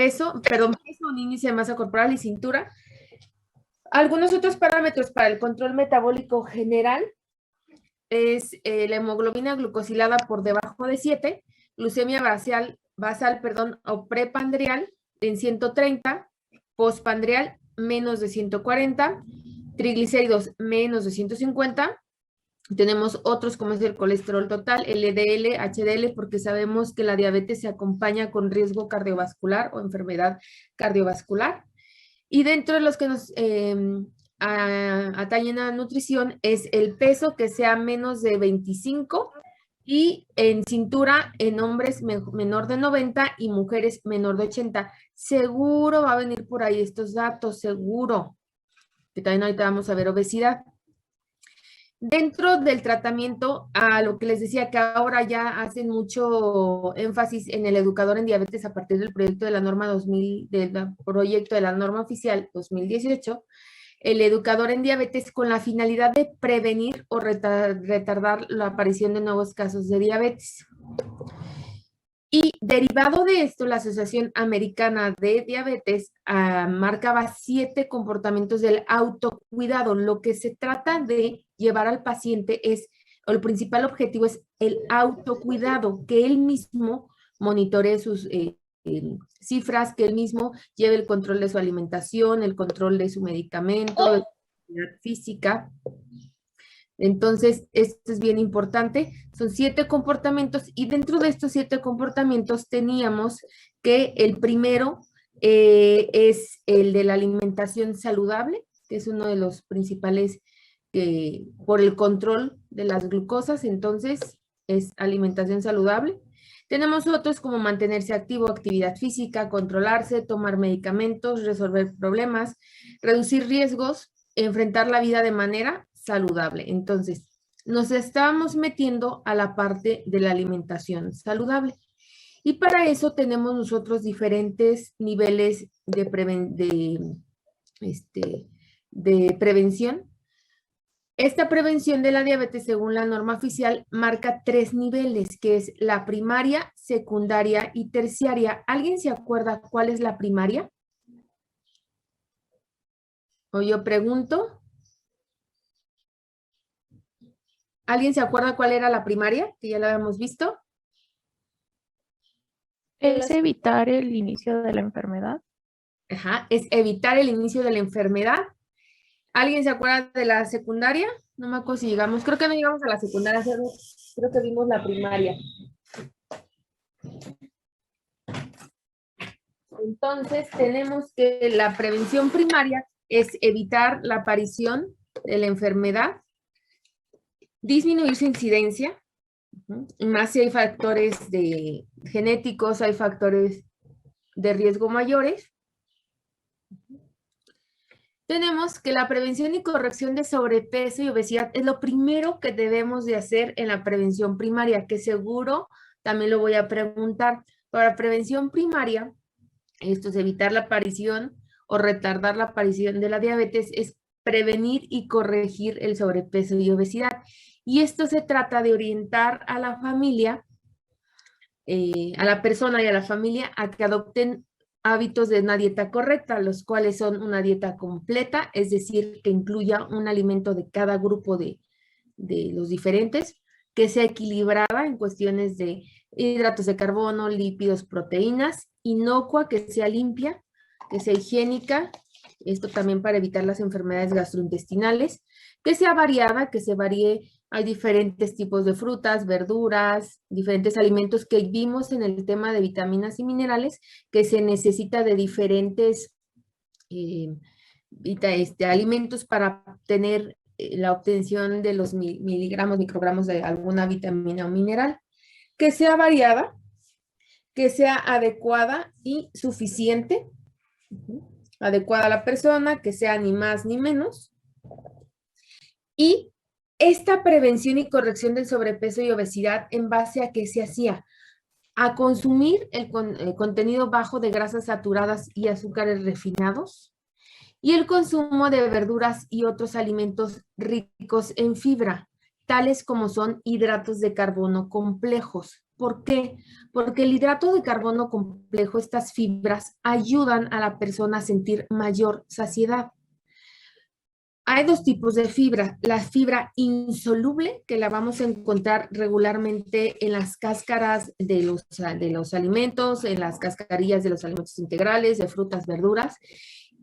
peso, un índice de masa corporal y cintura. Algunos otros parámetros para el control metabólico general es la hemoglobina glucosilada por debajo de 7, glucemia basal, o prepandrial en 130, postpandrial menos de 140, triglicéridos menos de 150. Tenemos otros como es el colesterol total, LDL, HDL, porque sabemos que la diabetes se acompaña con riesgo cardiovascular o enfermedad cardiovascular. Y dentro de los que nos atañen a nutrición es el peso que sea menos de 25 y en cintura en hombres menor de 90 y mujeres menor de 80. Seguro va a venir por ahí estos datos, seguro. Que también ahorita vamos a ver obesidad. Dentro del tratamiento, a lo que les decía que ahora ya hacen mucho énfasis en el educador en diabetes a partir del proyecto de la norma 2000, del proyecto de la norma oficial 2018, el educador en diabetes con la finalidad de prevenir o retardar la aparición de nuevos casos de diabetes. Y derivado de esto, la Asociación Americana de Diabetes marcaba 7 comportamientos del autocuidado. Lo que se trata de llevar al paciente es, o el principal objetivo es el autocuidado, que él mismo monitoree sus cifras, que él mismo lleve el control de su alimentación, el control de su medicamento, de su actividad física. Entonces, esto es bien importante. Son 7 comportamientos y dentro de estos 7 comportamientos teníamos que el primero es el de la alimentación saludable, que es uno de los principales por el control de las glucosas, entonces es alimentación saludable. Tenemos otros como mantenerse activo, actividad física, controlarse, tomar medicamentos, resolver problemas, reducir riesgos, enfrentar la vida de manera saludable. Entonces, nos estábamos metiendo a la parte de la alimentación saludable. Y para eso tenemos nosotros diferentes niveles de prevención. Esta prevención de la diabetes, según la norma oficial, marca 3 niveles, que es la primaria, secundaria y terciaria. ¿Alguien se acuerda cuál es la primaria? O yo pregunto. ¿Alguien se acuerda cuál era la primaria? Que ya la habíamos visto. ¿Es evitar el inicio de la enfermedad? Ajá, es evitar el inicio de la enfermedad. ¿Alguien se acuerda de la secundaria? No me acuerdo si llegamos, creo que no llegamos a la secundaria, creo que vimos la primaria. Entonces, tenemos que la prevención primaria es evitar la aparición de la enfermedad, disminuir su incidencia, más si hay factores genéticos, hay factores de riesgo mayores. Tenemos que la prevención y corrección de sobrepeso y obesidad es lo primero que debemos de hacer en la prevención primaria, que seguro también lo voy a preguntar. Para prevención primaria, esto es evitar la aparición o retardar la aparición de la diabetes, es prevenir y corregir el sobrepeso y obesidad. Y esto se trata de orientar a la familia, a la persona y a la familia a que adopten hábitos de una dieta correcta, los cuales son una dieta completa, es decir, que incluya un alimento de cada grupo de los diferentes, que sea equilibrada en cuestiones de hidratos de carbono, lípidos, proteínas, inocua, que sea limpia, que sea higiénica, esto también para evitar las enfermedades gastrointestinales, que sea variada, que se varíe. Hay diferentes tipos de frutas, verduras, diferentes alimentos que vimos en el tema de vitaminas y minerales, que se necesita de diferentes alimentos para tener la obtención de los miligramos, microgramos de alguna vitamina o mineral, que sea variada, que sea adecuada y suficiente, adecuada a la persona, que sea ni más ni menos, y esta prevención y corrección del sobrepeso y obesidad, ¿en base a qué se hacía? A consumir el contenido bajo de grasas saturadas y azúcares refinados y el consumo de verduras y otros alimentos ricos en fibra, tales como son hidratos de carbono complejos. ¿Por qué? Porque el hidrato de carbono complejo, estas fibras, ayudan a la persona a sentir mayor saciedad. Hay dos tipos de fibra. La fibra insoluble, que la vamos a encontrar regularmente en las cáscaras de los alimentos, en las cascarillas de los alimentos integrales, de frutas, verduras.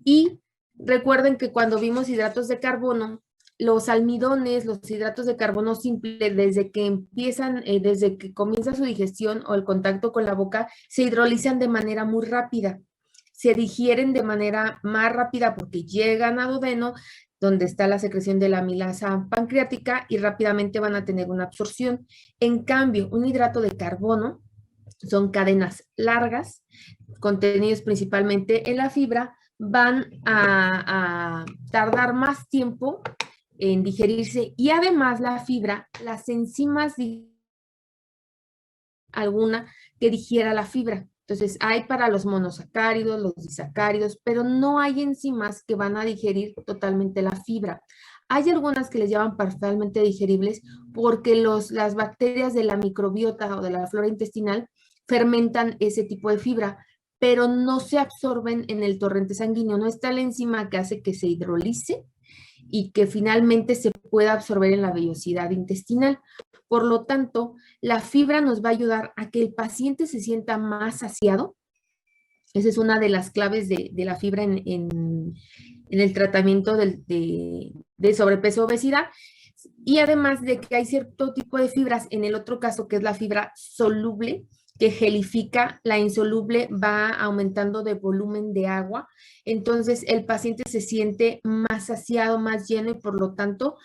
Y recuerden que cuando vimos hidratos de carbono, los almidones, los hidratos de carbono simple, desde que comienza su digestión o el contacto con la boca, se hidrolizan de manera muy rápida. Se digieren de manera más rápida porque llegan a duodeno, donde está la secreción de la amilasa pancreática y rápidamente van a tener una absorción. En cambio, un hidrato de carbono son cadenas largas, contenidos principalmente en la fibra, van a tardar más tiempo en digerirse y además la fibra, las enzimas alguna que digiera la fibra. Entonces, hay para los monosacáridos, los disacáridos, pero no hay enzimas que van a digerir totalmente la fibra. Hay algunas que les llaman parcialmente digeribles porque las bacterias de la microbiota o de la flora intestinal fermentan ese tipo de fibra, pero no se absorben en el torrente sanguíneo. No está la enzima que hace que se hidrolice y que finalmente se pueda absorber en la vellosidad intestinal. Por lo tanto, la fibra nos va a ayudar a que el paciente se sienta más saciado. Esa es una de las claves de la fibra en el tratamiento de sobrepeso obesidad. Y además de que hay cierto tipo de fibras, en el otro caso que es la fibra soluble, que gelifica, la insoluble va aumentando de volumen de agua, entonces el paciente se siente más saciado, más lleno y por lo tanto,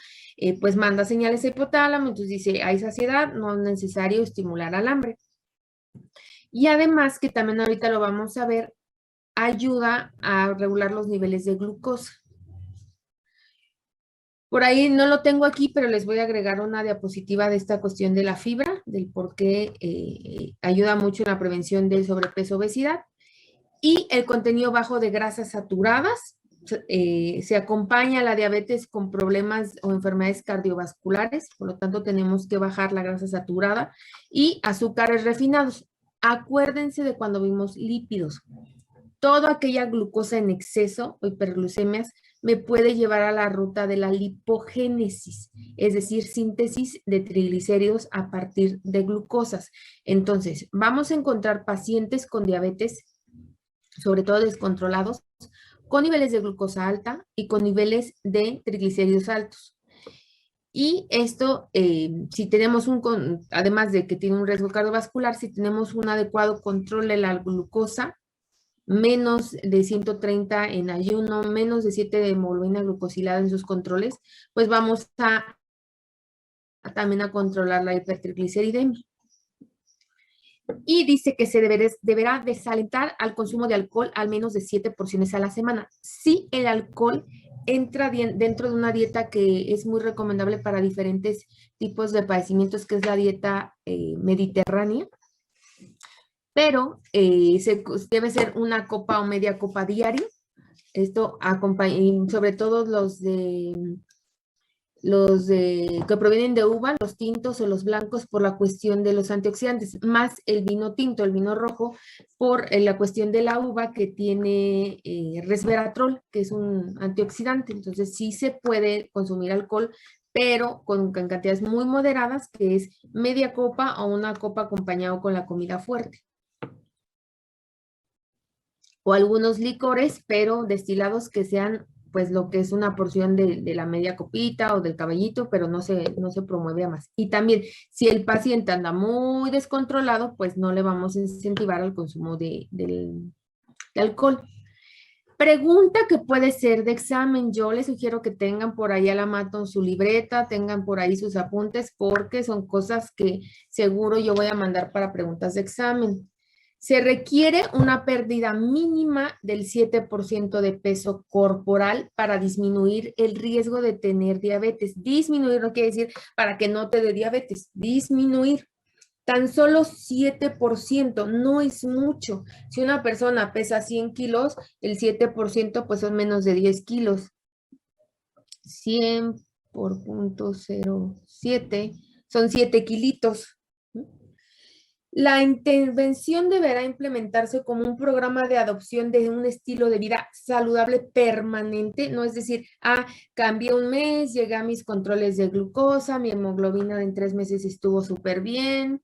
pues manda señales al hipotálamo, entonces dice, hay saciedad, no es necesario estimular al hambre. Y además, que también ahorita lo vamos a ver, ayuda a regular los niveles de glucosa. Por ahí no lo tengo aquí, pero les voy a agregar una diapositiva de esta cuestión de la fibra, del por qué ayuda mucho en la prevención del sobrepeso obesidad. Y el contenido bajo de grasas saturadas, se acompaña a la diabetes con problemas o enfermedades cardiovasculares, por lo tanto tenemos que bajar la grasa saturada y azúcares refinados. Acuérdense de cuando vimos lípidos. Toda aquella glucosa en exceso o hiperglucemias me puede llevar a la ruta de la lipogénesis, es decir, síntesis de triglicéridos a partir de glucosas. Entonces, vamos a encontrar pacientes con diabetes, sobre todo descontrolados, con niveles de glucosa alta y con niveles de triglicéridos altos. Y esto, si tenemos además de que tiene un riesgo cardiovascular, si tenemos un adecuado control de la glucosa, menos de 130 en ayuno, menos de 7 de hemoglobina glucosilada en sus controles, pues vamos también a controlar la hipertrigliceridemia. Y dice que se deberá desalentar al consumo de alcohol al menos de 7 porciones a la semana. Si el alcohol entra dentro de una dieta que es muy recomendable para diferentes tipos de padecimientos, que es la dieta mediterránea, pero debe ser una copa o media copa diario. Esto acompaña, sobre todo los que provienen de uva, los tintos o los blancos, por la cuestión de los antioxidantes, más el vino tinto, el vino rojo, por la cuestión de la uva que tiene resveratrol, que es un antioxidante. Entonces sí se puede consumir alcohol, pero con cantidades muy moderadas, que es media copa o una copa acompañado con la comida fuerte. O algunos licores, pero destilados que sean pues lo que es una porción de la media copita o del caballito, pero no se promueve a más. Y también, si el paciente anda muy descontrolado, pues no le vamos a incentivar al consumo de alcohol. Pregunta que puede ser de examen. Yo les sugiero que tengan por ahí a la mano su libreta, tengan por ahí sus apuntes, porque son cosas que seguro yo voy a mandar para preguntas de examen. Se requiere una pérdida mínima del 7% de peso corporal para disminuir el riesgo de tener diabetes. Disminuir no quiere decir para que no te dé diabetes, disminuir. Tan solo 7% no es mucho. Si una persona pesa 100 kilos, el 7% pues son menos de 10 kilos. 100 por 0.07 son 7 kilitos. La intervención deberá implementarse como un programa de adopción de un estilo de vida saludable permanente, no es decir, cambié un mes, llegué a mis controles de glucosa, mi hemoglobina en 3 meses estuvo súper bien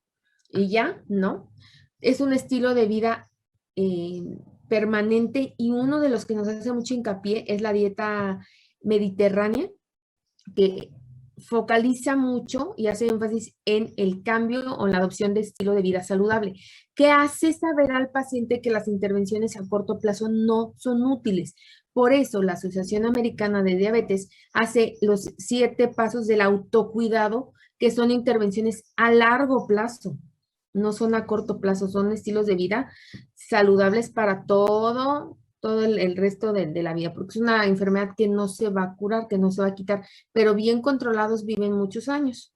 y ya, ¿no? Es un estilo de vida eh, permanente y uno de los que nos hace mucho hincapié es la dieta mediterránea, que focaliza mucho y hace énfasis en el cambio o la adopción de estilo de vida saludable, que hace saber al paciente que las intervenciones a corto plazo no son útiles. Por eso la Asociación Americana de Diabetes hace los 7 pasos del autocuidado, que son intervenciones a largo plazo, no son a corto plazo, son estilos de vida saludables para todo el resto de la vida, porque es una enfermedad que no se va a curar, que no se va a quitar, pero bien controlados viven muchos años.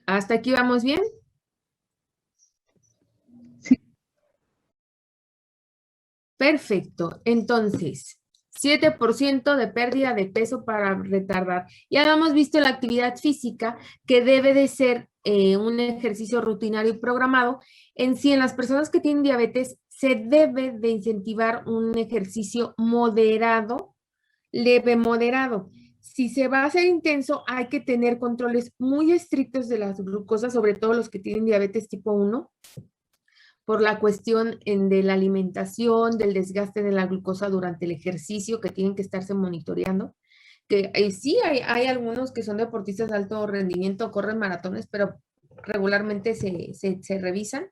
¿Hasta aquí vamos bien? Sí. Perfecto. Entonces, 7% de pérdida de peso para retardar. Ya hemos visto la actividad física, que debe de ser un ejercicio rutinario y programado. En sí, en las personas que tienen diabetes, se debe de incentivar un ejercicio moderado, leve moderado. Si se va a hacer intenso, hay que tener controles muy estrictos de las glucosas, sobre todo los que tienen diabetes tipo 1, por la cuestión de la alimentación, del desgaste de la glucosa durante el ejercicio, que tienen que estarse monitoreando. Que sí, hay algunos que son deportistas de alto rendimiento, corren maratones, pero regularmente se revisan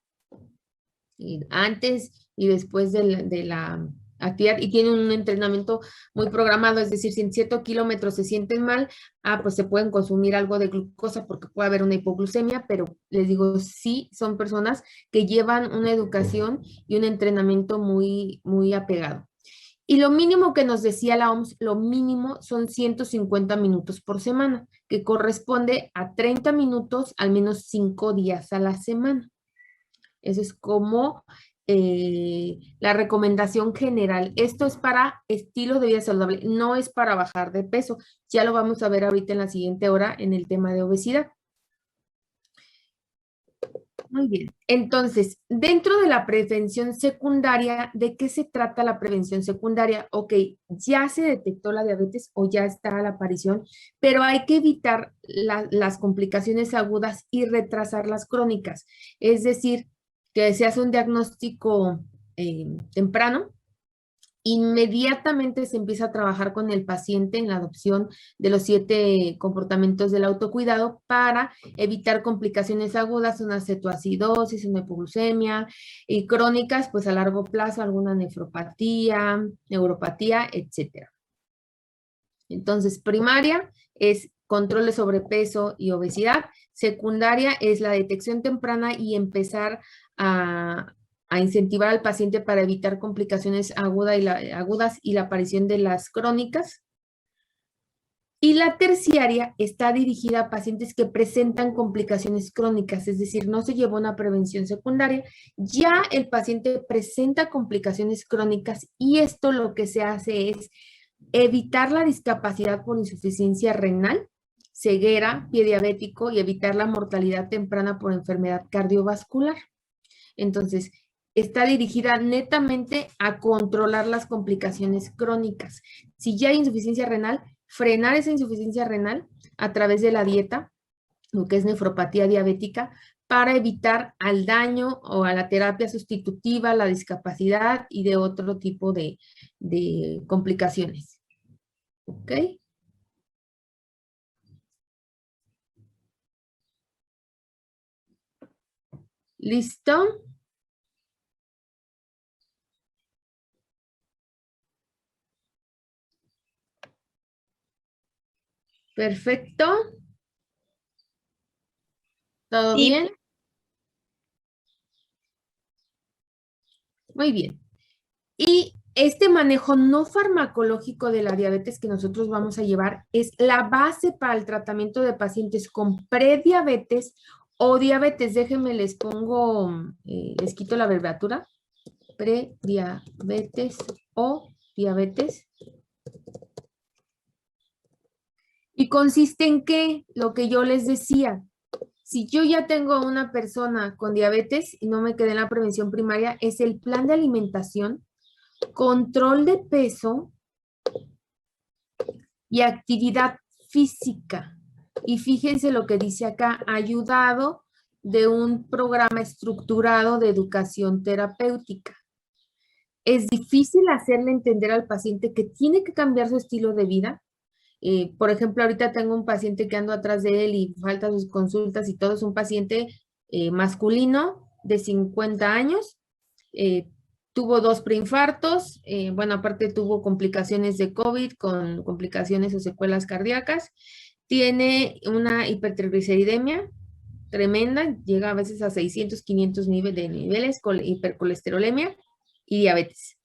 antes y después de la actividad, y tienen un entrenamiento muy programado, es decir, si en ciertos kilómetros se sienten mal, pues se pueden consumir algo de glucosa porque puede haber una hipoglucemia, pero les digo, sí, son personas que llevan una educación y un entrenamiento muy, muy apegado. Y lo mínimo que nos decía la OMS, lo mínimo son 150 minutos por semana, que corresponde a 30 minutos al menos 5 días a la semana. Eso es como la recomendación general. Esto es para estilo de vida saludable, no es para bajar de peso. Ya lo vamos a ver ahorita en la siguiente hora en el tema de obesidad. Muy bien. Entonces, dentro de la prevención secundaria, ¿de qué se trata la prevención secundaria? Ok, ya se detectó la diabetes o ya está a la aparición, pero hay que evitar las complicaciones agudas y retrasar las crónicas. Es decir, que se hace un diagnóstico temprano. Inmediatamente se empieza a trabajar con el paciente en la adopción de los 7 comportamientos del autocuidado para evitar complicaciones agudas, una cetoacidosis, una hipoglucemia, y crónicas, pues a largo plazo, alguna nefropatía, neuropatía, etcétera. Entonces, primaria es control de sobrepeso y obesidad. Secundaria es la detección temprana y empezar a incentivar al paciente para evitar complicaciones agudas y la aparición de las crónicas. Y la terciaria está dirigida a pacientes que presentan complicaciones crónicas, es decir, no se llevó una prevención secundaria, ya el paciente presenta complicaciones crónicas y esto lo que se hace es evitar la discapacidad por insuficiencia renal, ceguera, pie diabético y evitar la mortalidad temprana por enfermedad cardiovascular. Entonces, está dirigida netamente a controlar las complicaciones crónicas. Si ya hay insuficiencia renal, frenar esa insuficiencia renal a través de la dieta, lo que es nefropatía diabética, para evitar al daño o a la terapia sustitutiva, la discapacidad y de otro tipo de complicaciones. ¿Ok? ¿Listo? Perfecto. ¿Todo Sí. bien? Muy bien. Y este manejo no farmacológico de la diabetes que nosotros vamos a llevar es la base para el tratamiento de pacientes con prediabetes o diabetes. Déjenme, les pongo, les quito la abreviatura. Prediabetes o diabetes. ¿Y consiste en qué? Lo que yo les decía. Si yo ya tengo a una persona con diabetes y no me quedé en la prevención primaria, es el plan de alimentación, control de peso y actividad física. Y fíjense lo que dice acá, ayudado de un programa estructurado de educación terapéutica. Es difícil hacerle entender al paciente que tiene que cambiar su estilo de vida. Por ejemplo, ahorita tengo un paciente que ando atrás de él y falta sus consultas y todo. Es un paciente masculino de 50 años. Tuvo 2 preinfartos. Bueno, aparte tuvo complicaciones de COVID con complicaciones o secuelas cardíacas. Tiene una hipertrigliceridemia tremenda. Llega a veces a 600, 500 de niveles con hipercolesterolemia y diabetes.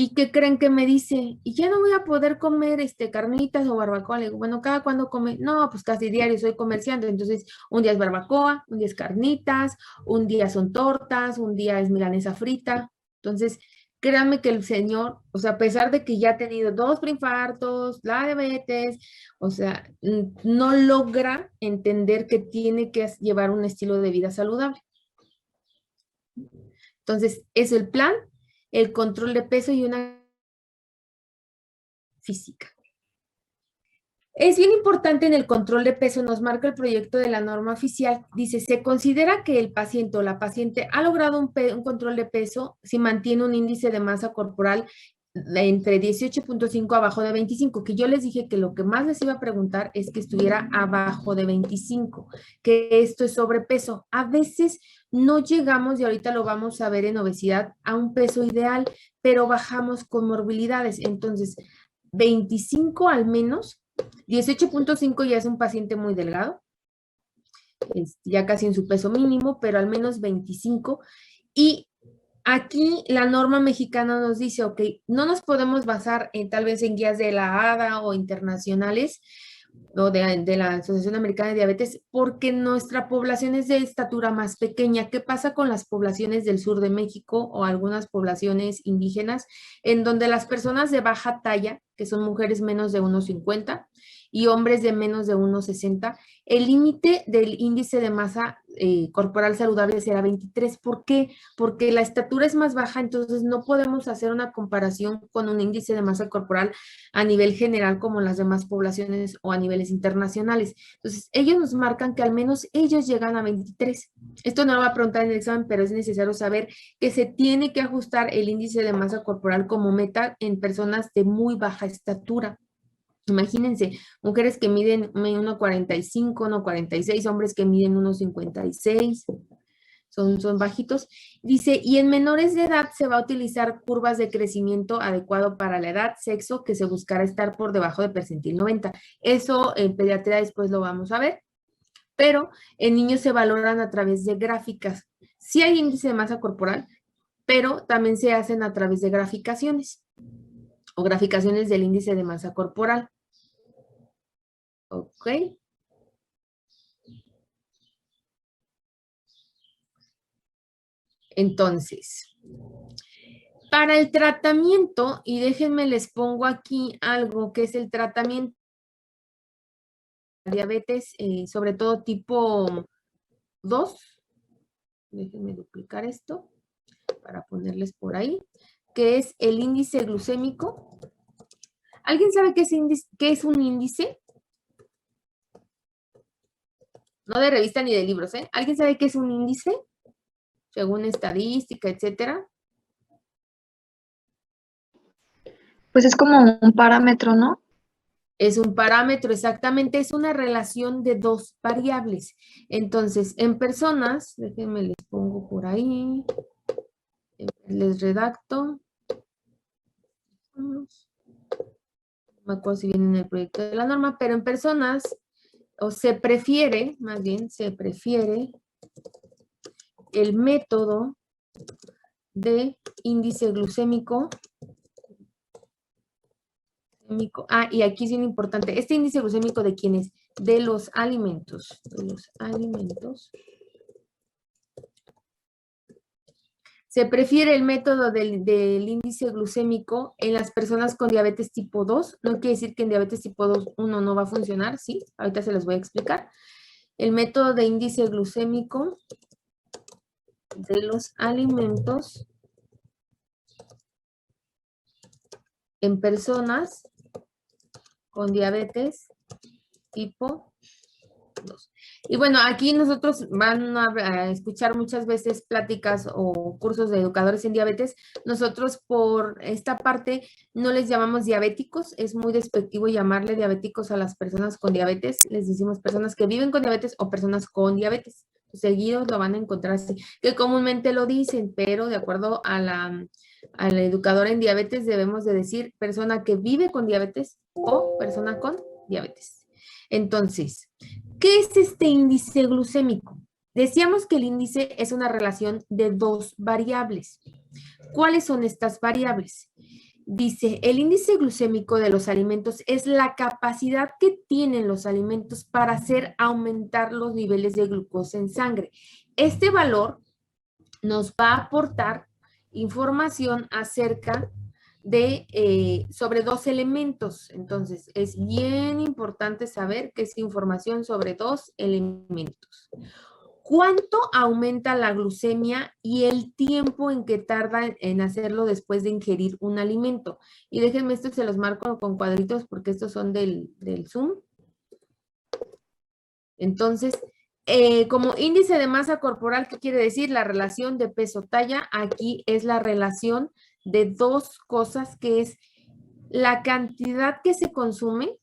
¿Y qué creen que me dice? Y ya no voy a poder comer carnitas o barbacoa. Le digo, bueno, ¿cada cuándo come? No, pues casi diario, soy comerciante. Entonces, un día es barbacoa, un día es carnitas, un día son tortas, un día es milanesa frita. Entonces, créanme que el señor, o sea, a pesar de que ya ha tenido 2 preinfartos, la diabetes, o sea, no logra entender que tiene que llevar un estilo de vida saludable. Entonces, es el plan, el control de peso y una física. Es bien importante en el control de peso, nos marca el proyecto de la norma oficial, dice, se considera que el paciente o la paciente ha logrado un control de peso si mantiene un índice de masa corporal entre 18.5 abajo de 25, que yo les dije que lo que más les iba a preguntar es que estuviera abajo de 25, que esto es sobrepeso. A veces no llegamos, y ahorita lo vamos a ver en obesidad, a un peso ideal, pero bajamos con morbilidades. Entonces, 25 al menos, 18.5 ya es un paciente muy delgado, ya casi en su peso mínimo, pero al menos 25. Y aquí la norma mexicana nos dice, ok, no nos podemos basar tal vez en guías de la ADA o internacionales o de la Asociación Americana de Diabetes, porque nuestra población es de estatura más pequeña. ¿Qué pasa con las poblaciones del sur de México o algunas poblaciones indígenas en donde las personas de baja talla, que son mujeres menos de 1,50 y hombres de menos de 1,60, el límite del índice de masa corporal saludable será 23? ¿Por qué? Porque la estatura es más baja, entonces no podemos hacer una comparación con un índice de masa corporal a nivel general como las demás poblaciones o a niveles internacionales. Entonces, ellos nos marcan que al menos ellos llegan a 23. Esto no lo va a preguntar en el examen, pero es necesario saber que se tiene que ajustar el índice de masa corporal como meta en personas de muy baja estatura. Imagínense, mujeres que miden 1,45, 1,46, hombres que miden 1,56, son bajitos. Dice, y en menores de edad se va a utilizar curvas de crecimiento adecuado para la edad, sexo, que se buscará estar por debajo de percentil 90. Eso en pediatría después lo vamos a ver, pero en niños se valoran a través de gráficas. Sí hay índice de masa corporal, pero también se hacen a través de graficaciones o graficaciones del índice de masa corporal. ¿Ok? Entonces, para el tratamiento, y déjenme les pongo aquí algo que es el tratamiento de diabetes, sobre todo tipo 2. Déjenme duplicar esto para ponerles por ahí, que es el índice glucémico. ¿Alguien sabe qué es un índice? No de revista ni de libros, ¿eh? ¿Alguien sabe qué es un índice? Según estadística, etcétera. Pues es como un parámetro, ¿no? Es un parámetro, exactamente, es una relación de 2 variables. Entonces, en personas, déjenme les pongo por ahí, les redacto. No me acuerdo si viene en el proyecto de la norma, pero en personas, o se prefiere, más bien, se prefiere el método de índice glucémico. Y aquí es bien importante, este índice glucémico de quién es, de los alimentos, Se prefiere el método del índice glucémico en las personas con diabetes tipo 2. No quiere decir que en diabetes tipo 2 uno no va a funcionar, sí, ahorita se los voy a explicar. El método de índice glucémico de los alimentos en personas con diabetes tipo 2. Y bueno, aquí nosotros van a escuchar muchas veces pláticas o cursos de educadores en diabetes. Nosotros por esta parte no les llamamos diabéticos, es muy despectivo llamarle diabéticos a las personas con diabetes. Les decimos personas que viven con diabetes o personas con diabetes. Seguidos lo van a encontrar así, que comúnmente lo dicen, pero de acuerdo a la educadora en diabetes debemos de decir persona que vive con diabetes o persona con diabetes. Entonces, ¿qué es este índice glucémico? Decíamos que el índice es una relación de dos variables. ¿Cuáles son estas variables? Dice, el índice glucémico de los alimentos es la capacidad que tienen los alimentos para hacer aumentar los niveles de glucosa en sangre. Este valor nos va a aportar información acerca de sobre dos elementos. Entonces, es bien importante saber que es información sobre dos elementos. ¿Cuánto aumenta la glucemia y el tiempo en que tarda en hacerlo después de ingerir un alimento? Y déjenme, esto se los marco con cuadritos porque estos son del Zoom. Entonces, como índice de masa corporal, ¿qué quiere decir? La relación de peso-talla, aquí es la relación de dos cosas, que es la cantidad que se consume,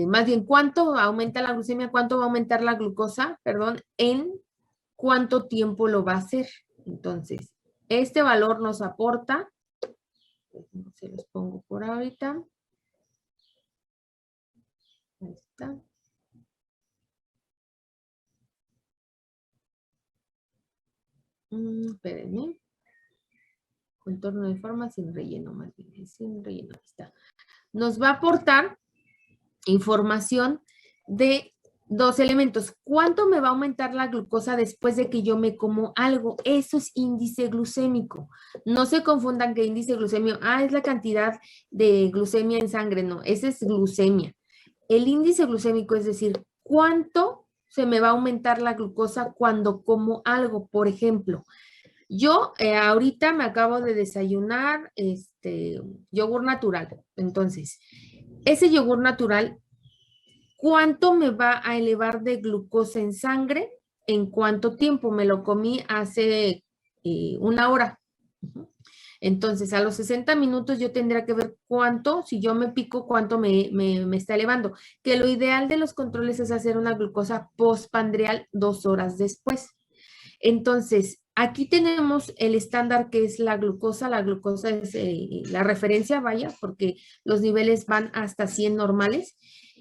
más bien cuánto aumenta la glucemia, cuánto va a aumentar la glucosa, perdón, en cuánto tiempo lo va a hacer. Entonces, este valor nos aporta, se los pongo por ahorita. Ahí está. Espérenme. Contorno de forma sin relleno, más bien, sin relleno, está. Nos va a aportar información de dos elementos. ¿Cuánto me va a aumentar la glucosa después de que yo me como algo? Eso es índice glucémico. No se confundan que índice glucémico, es la cantidad de glucemia en sangre. No, ese es glucemia. El índice glucémico es decir, ¿cuánto se me va a aumentar la glucosa cuando como algo? Por ejemplo, yo ahorita me acabo de desayunar yogur natural. Entonces, ese yogur natural, ¿cuánto me va a elevar de glucosa en sangre? ¿En cuánto tiempo? Me lo comí hace una hora. Entonces, a los 60 minutos yo tendría que ver cuánto, si yo me pico, cuánto me está elevando. Que lo ideal de los controles es hacer una glucosa postprandial 2 horas después. Entonces, aquí tenemos el estándar que es la glucosa. La glucosa es la referencia, vaya, porque los niveles van hasta 100 normales.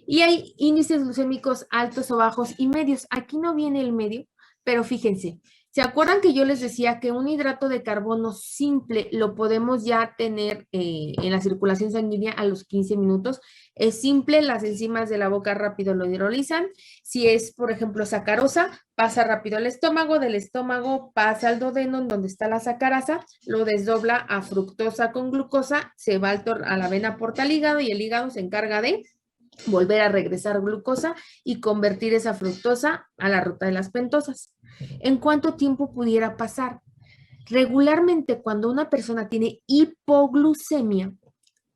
Y hay índices glucémicos altos o bajos y medios. Aquí no viene el medio, pero fíjense. ¿Se acuerdan que yo les decía que un hidrato de carbono simple lo podemos ya tener en la circulación sanguínea a los 15 minutos? Es simple, las enzimas de la boca rápido lo hidrolizan. Si es, por ejemplo, sacarosa, pasa rápido al estómago, del estómago pasa al duodeno, donde está la sacarasa, lo desdobla a fructosa con glucosa, se va a la vena porta al hígado y el hígado se encarga de volver a regresar glucosa y convertir esa fructosa a la ruta de las pentosas. ¿En cuánto tiempo pudiera pasar? Regularmente, cuando una persona tiene hipoglucemia,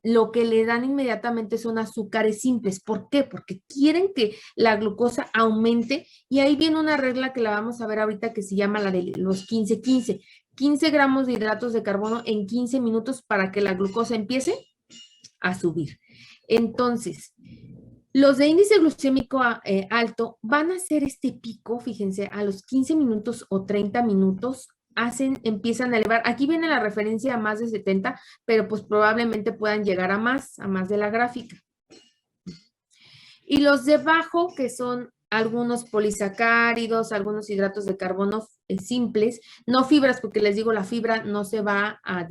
lo que le dan inmediatamente son azúcares simples. ¿Por qué? Porque quieren que la glucosa aumente y ahí viene una regla que la vamos a ver ahorita que se llama la de los 15-15. 15 gramos de hidratos de carbono en 15 minutos para que la glucosa empiece a subir. Entonces, los de índice glucémico alto van a hacer este pico, fíjense, a los 15 minutos o 30 minutos empiezan a elevar. Aquí viene la referencia a más de 70, pero pues probablemente puedan llegar a más de la gráfica. Y los de bajo, que son algunos polisacáridos, algunos hidratos de carbono simples, no fibras, porque les digo, la fibra no se va a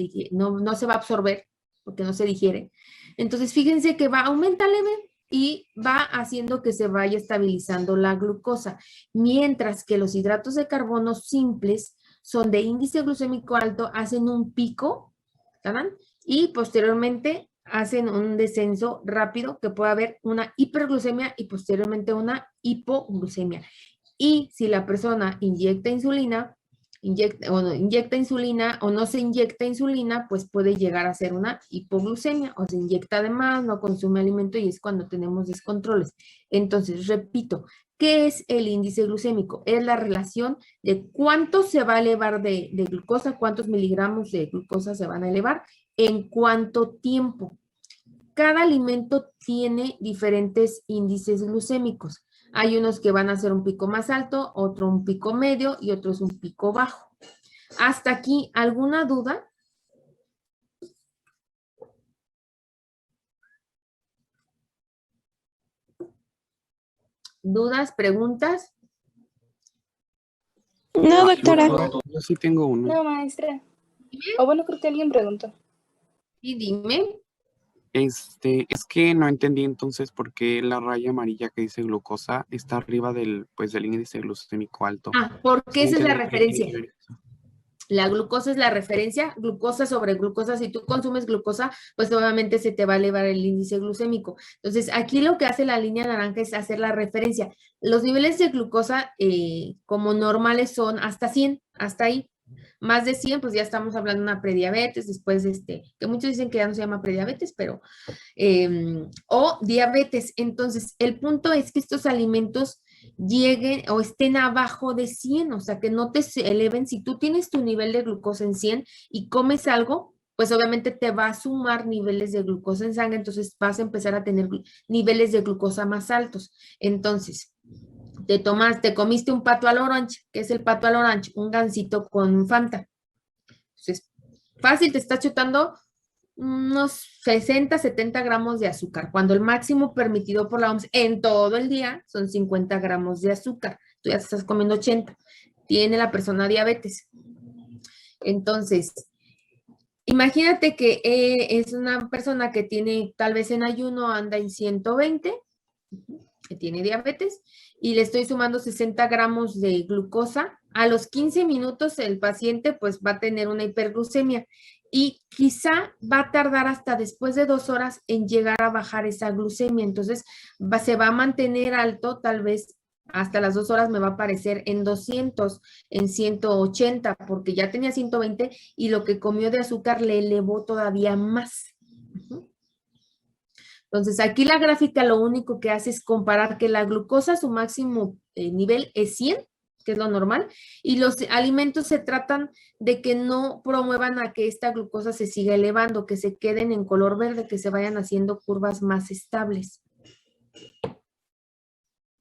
absorber, porque no se digiere. Entonces, fíjense que aumenta leve. y va haciendo que se vaya estabilizando la glucosa, mientras que los hidratos de carbono simples son de índice glucémico alto, hacen un pico, ¿saben? Y posteriormente hacen un descenso rápido que puede haber una hiperglucemia y posteriormente una hipoglucemia. Y si la persona inyecta insulina, inyecta insulina o no se inyecta insulina, pues puede llegar a ser una hipoglucemia o se inyecta de más, no consume alimento y es cuando tenemos descontroles. Entonces, repito, ¿qué es el índice glucémico? Es la relación de cuánto se va a elevar de glucosa, cuántos miligramos de glucosa se van a elevar, en cuánto tiempo. Cada alimento tiene diferentes índices glucémicos. Hay unos que van a ser un pico más alto, otro un pico medio y otro es un pico bajo. Hasta aquí, ¿alguna duda? ¿Dudas, preguntas? No, doctora. Yo sí tengo uno. No, maestra. O bueno, creo que alguien preguntó. Y dime. Es que no entendí entonces por qué la raya amarilla que dice glucosa está arriba del índice glucémico alto. Porque esa es la referencia. Entendí. La glucosa es la referencia, glucosa sobre glucosa. Si tú consumes glucosa, pues obviamente se te va a elevar el índice glucémico. Entonces, aquí lo que hace la línea naranja es hacer la referencia. Los niveles de glucosa como normales son hasta 100, hasta ahí. Más de 100, pues ya estamos hablando de una prediabetes, después que muchos dicen que ya no se llama prediabetes, pero, o diabetes. Entonces, el punto es que estos alimentos lleguen o estén abajo de 100, o sea, que no te eleven. Si tú tienes tu nivel de glucosa en 100 y comes algo, pues obviamente te va a sumar niveles de glucosa en sangre, entonces vas a empezar a tener niveles de glucosa más altos. Entonces, te comiste un pato al orange. ¿Qué es el pato al orange? Un gansito con Fanta. Entonces, fácil, te estás chutando unos 60, 70 gramos de azúcar, cuando el máximo permitido por la OMS en todo el día son 50 gramos de azúcar. Tú ya te estás comiendo 80. Tiene la persona diabetes. Entonces, imagínate que es una persona que tiene, tal vez en ayuno anda en 120, que tiene diabetes, y le estoy sumando 60 gramos de glucosa. A los 15 minutos el paciente pues va a tener una hiperglucemia y quizá va a tardar hasta después de 2 horas en llegar a bajar esa glucemia. Entonces se va a mantener alto, tal vez hasta las 2 horas me va a aparecer en 200, en 180, porque ya tenía 120 y lo que comió de azúcar le elevó todavía más. Entonces, aquí la gráfica lo único que hace es comparar que la glucosa, su máximo nivel es 100, que es lo normal, y los alimentos se tratan de que no promuevan a que esta glucosa se siga elevando, que se queden en color verde, que se vayan haciendo curvas más estables.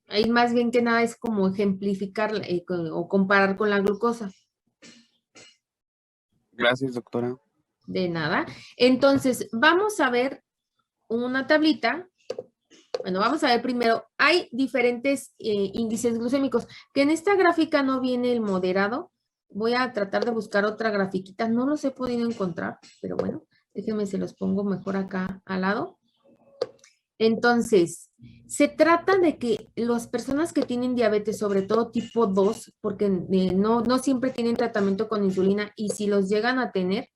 Ahí más bien que nada es como ejemplificar o comparar con la glucosa. Gracias, doctora. De nada. Entonces, vamos a ver una tablita. Bueno, vamos a ver primero, hay diferentes índices glucémicos, que en esta gráfica no viene el moderado. Voy a tratar de buscar otra grafiquita, no los he podido encontrar, pero bueno, déjenme se los pongo mejor acá al lado. Entonces, se trata de que las personas que tienen diabetes, sobre todo tipo 2, porque no siempre tienen tratamiento con insulina y si los llegan a tener,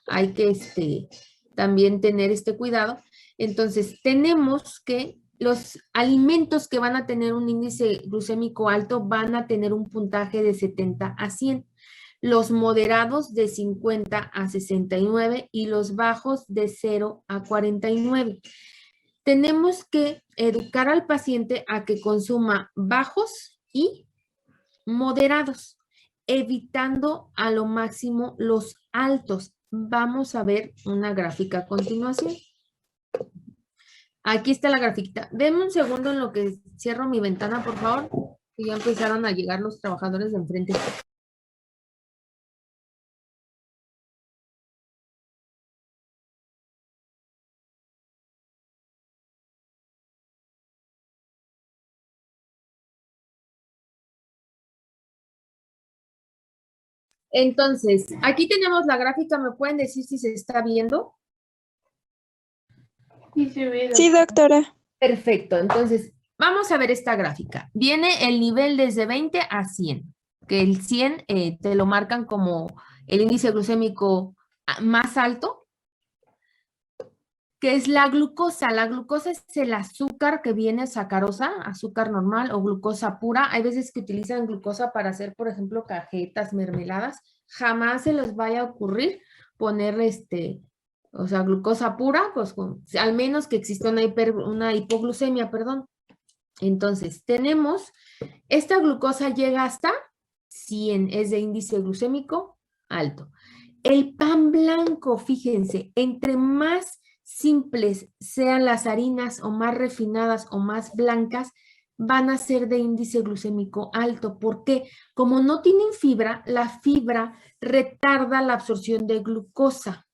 hay que también tener este cuidado. Entonces, tenemos que los alimentos que van a tener un índice glucémico alto van a tener un puntaje de 70 a 100. Los moderados de 50 a 69 y los bajos de 0 a 49. Tenemos que educar al paciente a que consuma bajos y moderados, evitando a lo máximo los altos. Vamos a ver una gráfica a continuación. Aquí está la grafiquita. Denme un segundo en lo que cierro mi ventana, por favor, que ya empezaron a llegar los trabajadores de enfrente. Entonces, aquí tenemos la gráfica. ¿Me pueden decir si se está viendo? Sí, doctora. Perfecto, entonces vamos a ver esta gráfica. Viene el nivel desde 20 a 100, que el 100 te lo marcan como el índice glucémico más alto, que es la glucosa. La glucosa es el azúcar que viene sacarosa, azúcar normal o glucosa pura. Hay veces que utilizan glucosa para hacer, por ejemplo, cajetas, mermeladas. Jamás se les vaya a ocurrir poner o sea, glucosa pura, pues al menos que exista una hipoglucemia, perdón. Entonces, tenemos, esta glucosa llega hasta 100, es de índice glucémico alto. El pan blanco, fíjense, entre más simples sean las harinas o más refinadas o más blancas, van a ser de índice glucémico alto. ¿Por qué? Como no tienen fibra, la fibra retarda la absorción de glucosa.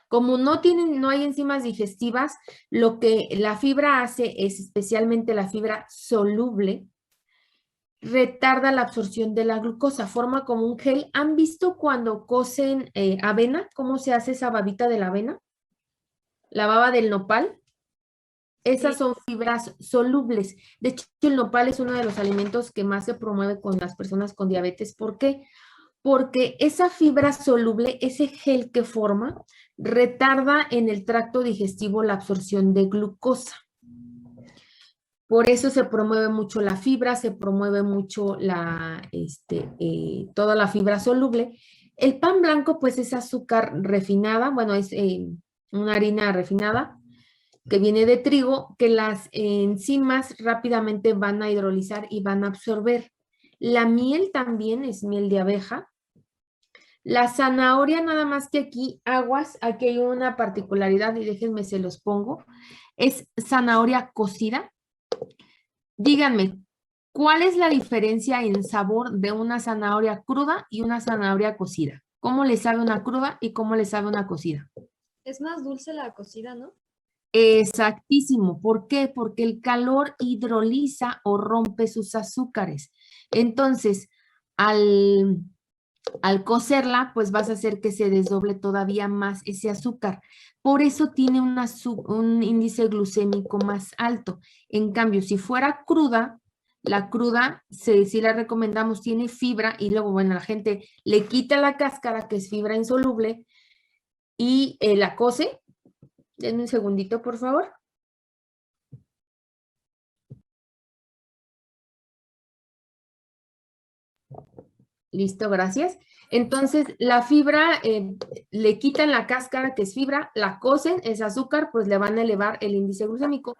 Como no hay enzimas digestivas, lo que la fibra hace es, especialmente la fibra soluble, retarda la absorción de la glucosa, forma como un gel. ¿Han visto cuando cocen avena? ¿Cómo se hace esa babita de la avena? La baba del nopal. Esas son fibras solubles. De hecho, el nopal es uno de los alimentos que más se promueve con las personas con diabetes. ¿Por qué? Porque esa fibra soluble, ese gel que forma, retarda en el tracto digestivo la absorción de glucosa. Por eso se promueve mucho la fibra, se promueve mucho toda la fibra soluble. El pan blanco, pues, es azúcar refinada, bueno, es una harina refinada que viene de trigo, que las enzimas rápidamente van a hidrolizar y van a absorber. La miel también es miel de abeja. La zanahoria, nada más que aquí, aguas, aquí hay una particularidad y déjenme se los pongo, es zanahoria cocida. Díganme, ¿cuál es la diferencia en sabor de una zanahoria cruda y una zanahoria cocida? ¿Cómo le sabe una cruda y cómo le sabe una cocida? Es más dulce la cocida, ¿no? Exactísimo. ¿Por qué? Porque el calor hidroliza o rompe sus azúcares. Entonces, al cocerla, pues vas a hacer que se desdoble todavía más ese azúcar. Por eso tiene un índice glucémico más alto. En cambio, si fuera cruda, la cruda, sí la recomendamos, tiene fibra y luego, bueno, la gente le quita la cáscara, que es fibra insoluble, y la cose. Denme un segundito, por favor. Listo, gracias. Entonces, la fibra, le quitan la cáscara, que es fibra, la cocen, es azúcar, pues le van a elevar el índice glucémico,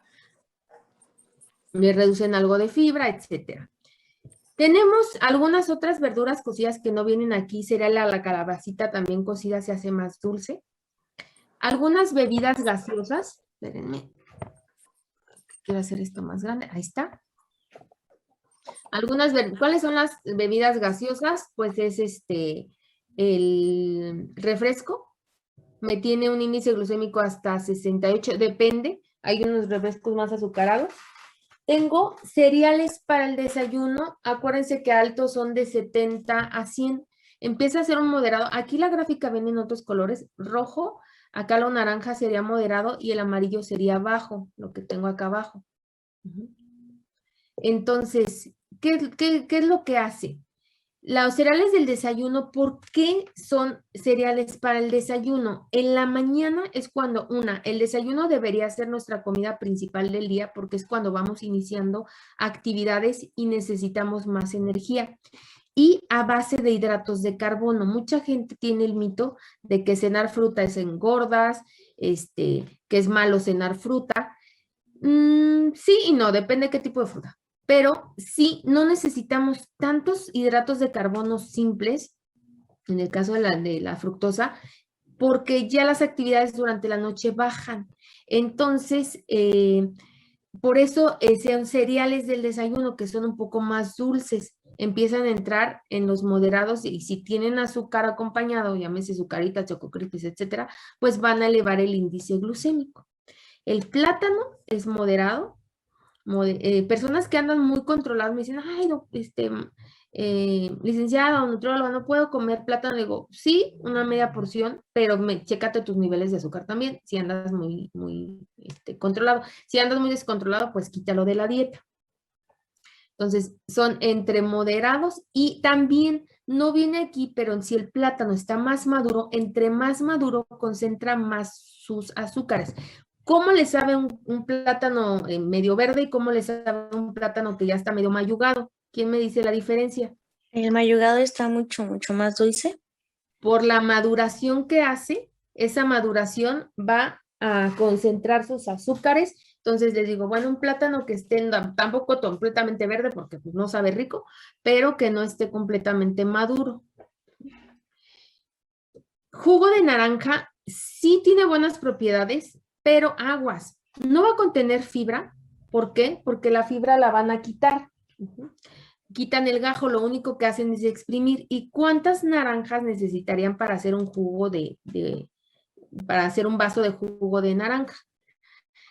le reducen algo de fibra, etcétera. Tenemos algunas otras verduras cocidas que no vienen aquí, sería la calabacita también cocida, se hace más dulce. Algunas bebidas gaseosas, espérenme, quiero hacer esto más grande, ahí está. ¿Cuáles son las bebidas gaseosas? Pues es el refresco, me tiene un índice glucémico hasta 68, depende, hay unos refrescos más azucarados. Tengo cereales para el desayuno, acuérdense que altos son de 70 a 100, empieza a ser un moderado, aquí la gráfica viene en otros colores, rojo, acá lo naranja sería moderado y el amarillo sería bajo, lo que tengo acá abajo. Entonces, ¿qué es lo que hace? Los cereales del desayuno, ¿por qué son cereales para el desayuno? En la mañana es cuando, el desayuno debería ser nuestra comida principal del día porque es cuando vamos iniciando actividades y necesitamos más energía. Y a base de hidratos de carbono. Mucha gente tiene el mito de que cenar fruta es engordas, que es malo cenar fruta. Sí y no, depende de qué tipo de fruta. Pero sí, no necesitamos tantos hidratos de carbono simples, en el caso de la fructosa, porque ya las actividades durante la noche bajan. Entonces, por eso sean cereales del desayuno que son un poco más dulces, empiezan a entrar en los moderados y si tienen azúcar acompañado, llámese sucaritas, chococrispis, etcétera, pues van a elevar el índice glucémico. El plátano es moderado. personas que andan muy controladas me dicen, ay, no, licenciada o nutrióloga, no puedo comer plátano. Le digo, sí, una media porción, pero chécate tus niveles de azúcar también, si andas muy controlado. Si andas muy descontrolado, pues quítalo de la dieta. Entonces, son entre moderados y también no viene aquí, pero si el plátano está más maduro, entre más maduro concentra más sus azúcares. ¿Cómo le sabe un plátano medio verde y cómo le sabe un plátano que ya está medio mayugado? ¿Quién me dice la diferencia? El mayugado está mucho más dulce. Por la maduración que hace, esa maduración va a concentrar sus azúcares. Entonces les digo, bueno, un plátano que esté tampoco completamente verde porque pues, no sabe rico, pero que no esté completamente maduro. Jugo de naranja sí tiene buenas propiedades, pero aguas. No va a contener fibra. ¿Por qué? Porque la fibra la van a quitar. Quitan el gajo, lo único que hacen es exprimir. ¿Y cuántas naranjas necesitarían para hacer un jugo para hacer un vaso de jugo de naranja?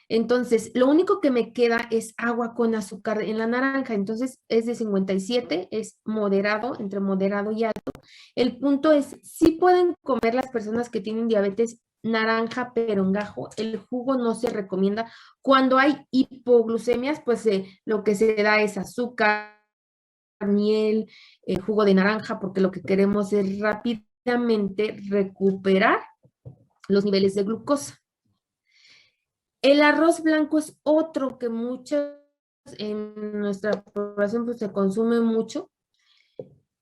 Entonces, lo único que me queda es agua con azúcar en la naranja. Entonces, es de 57, es moderado, entre moderado y alto. El punto es, sí pueden comer las personas que tienen diabetes naranja, pero en gajo. El jugo no se recomienda. Cuando hay hipoglucemias, pues lo que se da es azúcar, miel, jugo de naranja, porque lo que queremos es rápidamente recuperar los niveles de glucosa. El arroz blanco es otro que muchos en nuestra población pues, se consume mucho.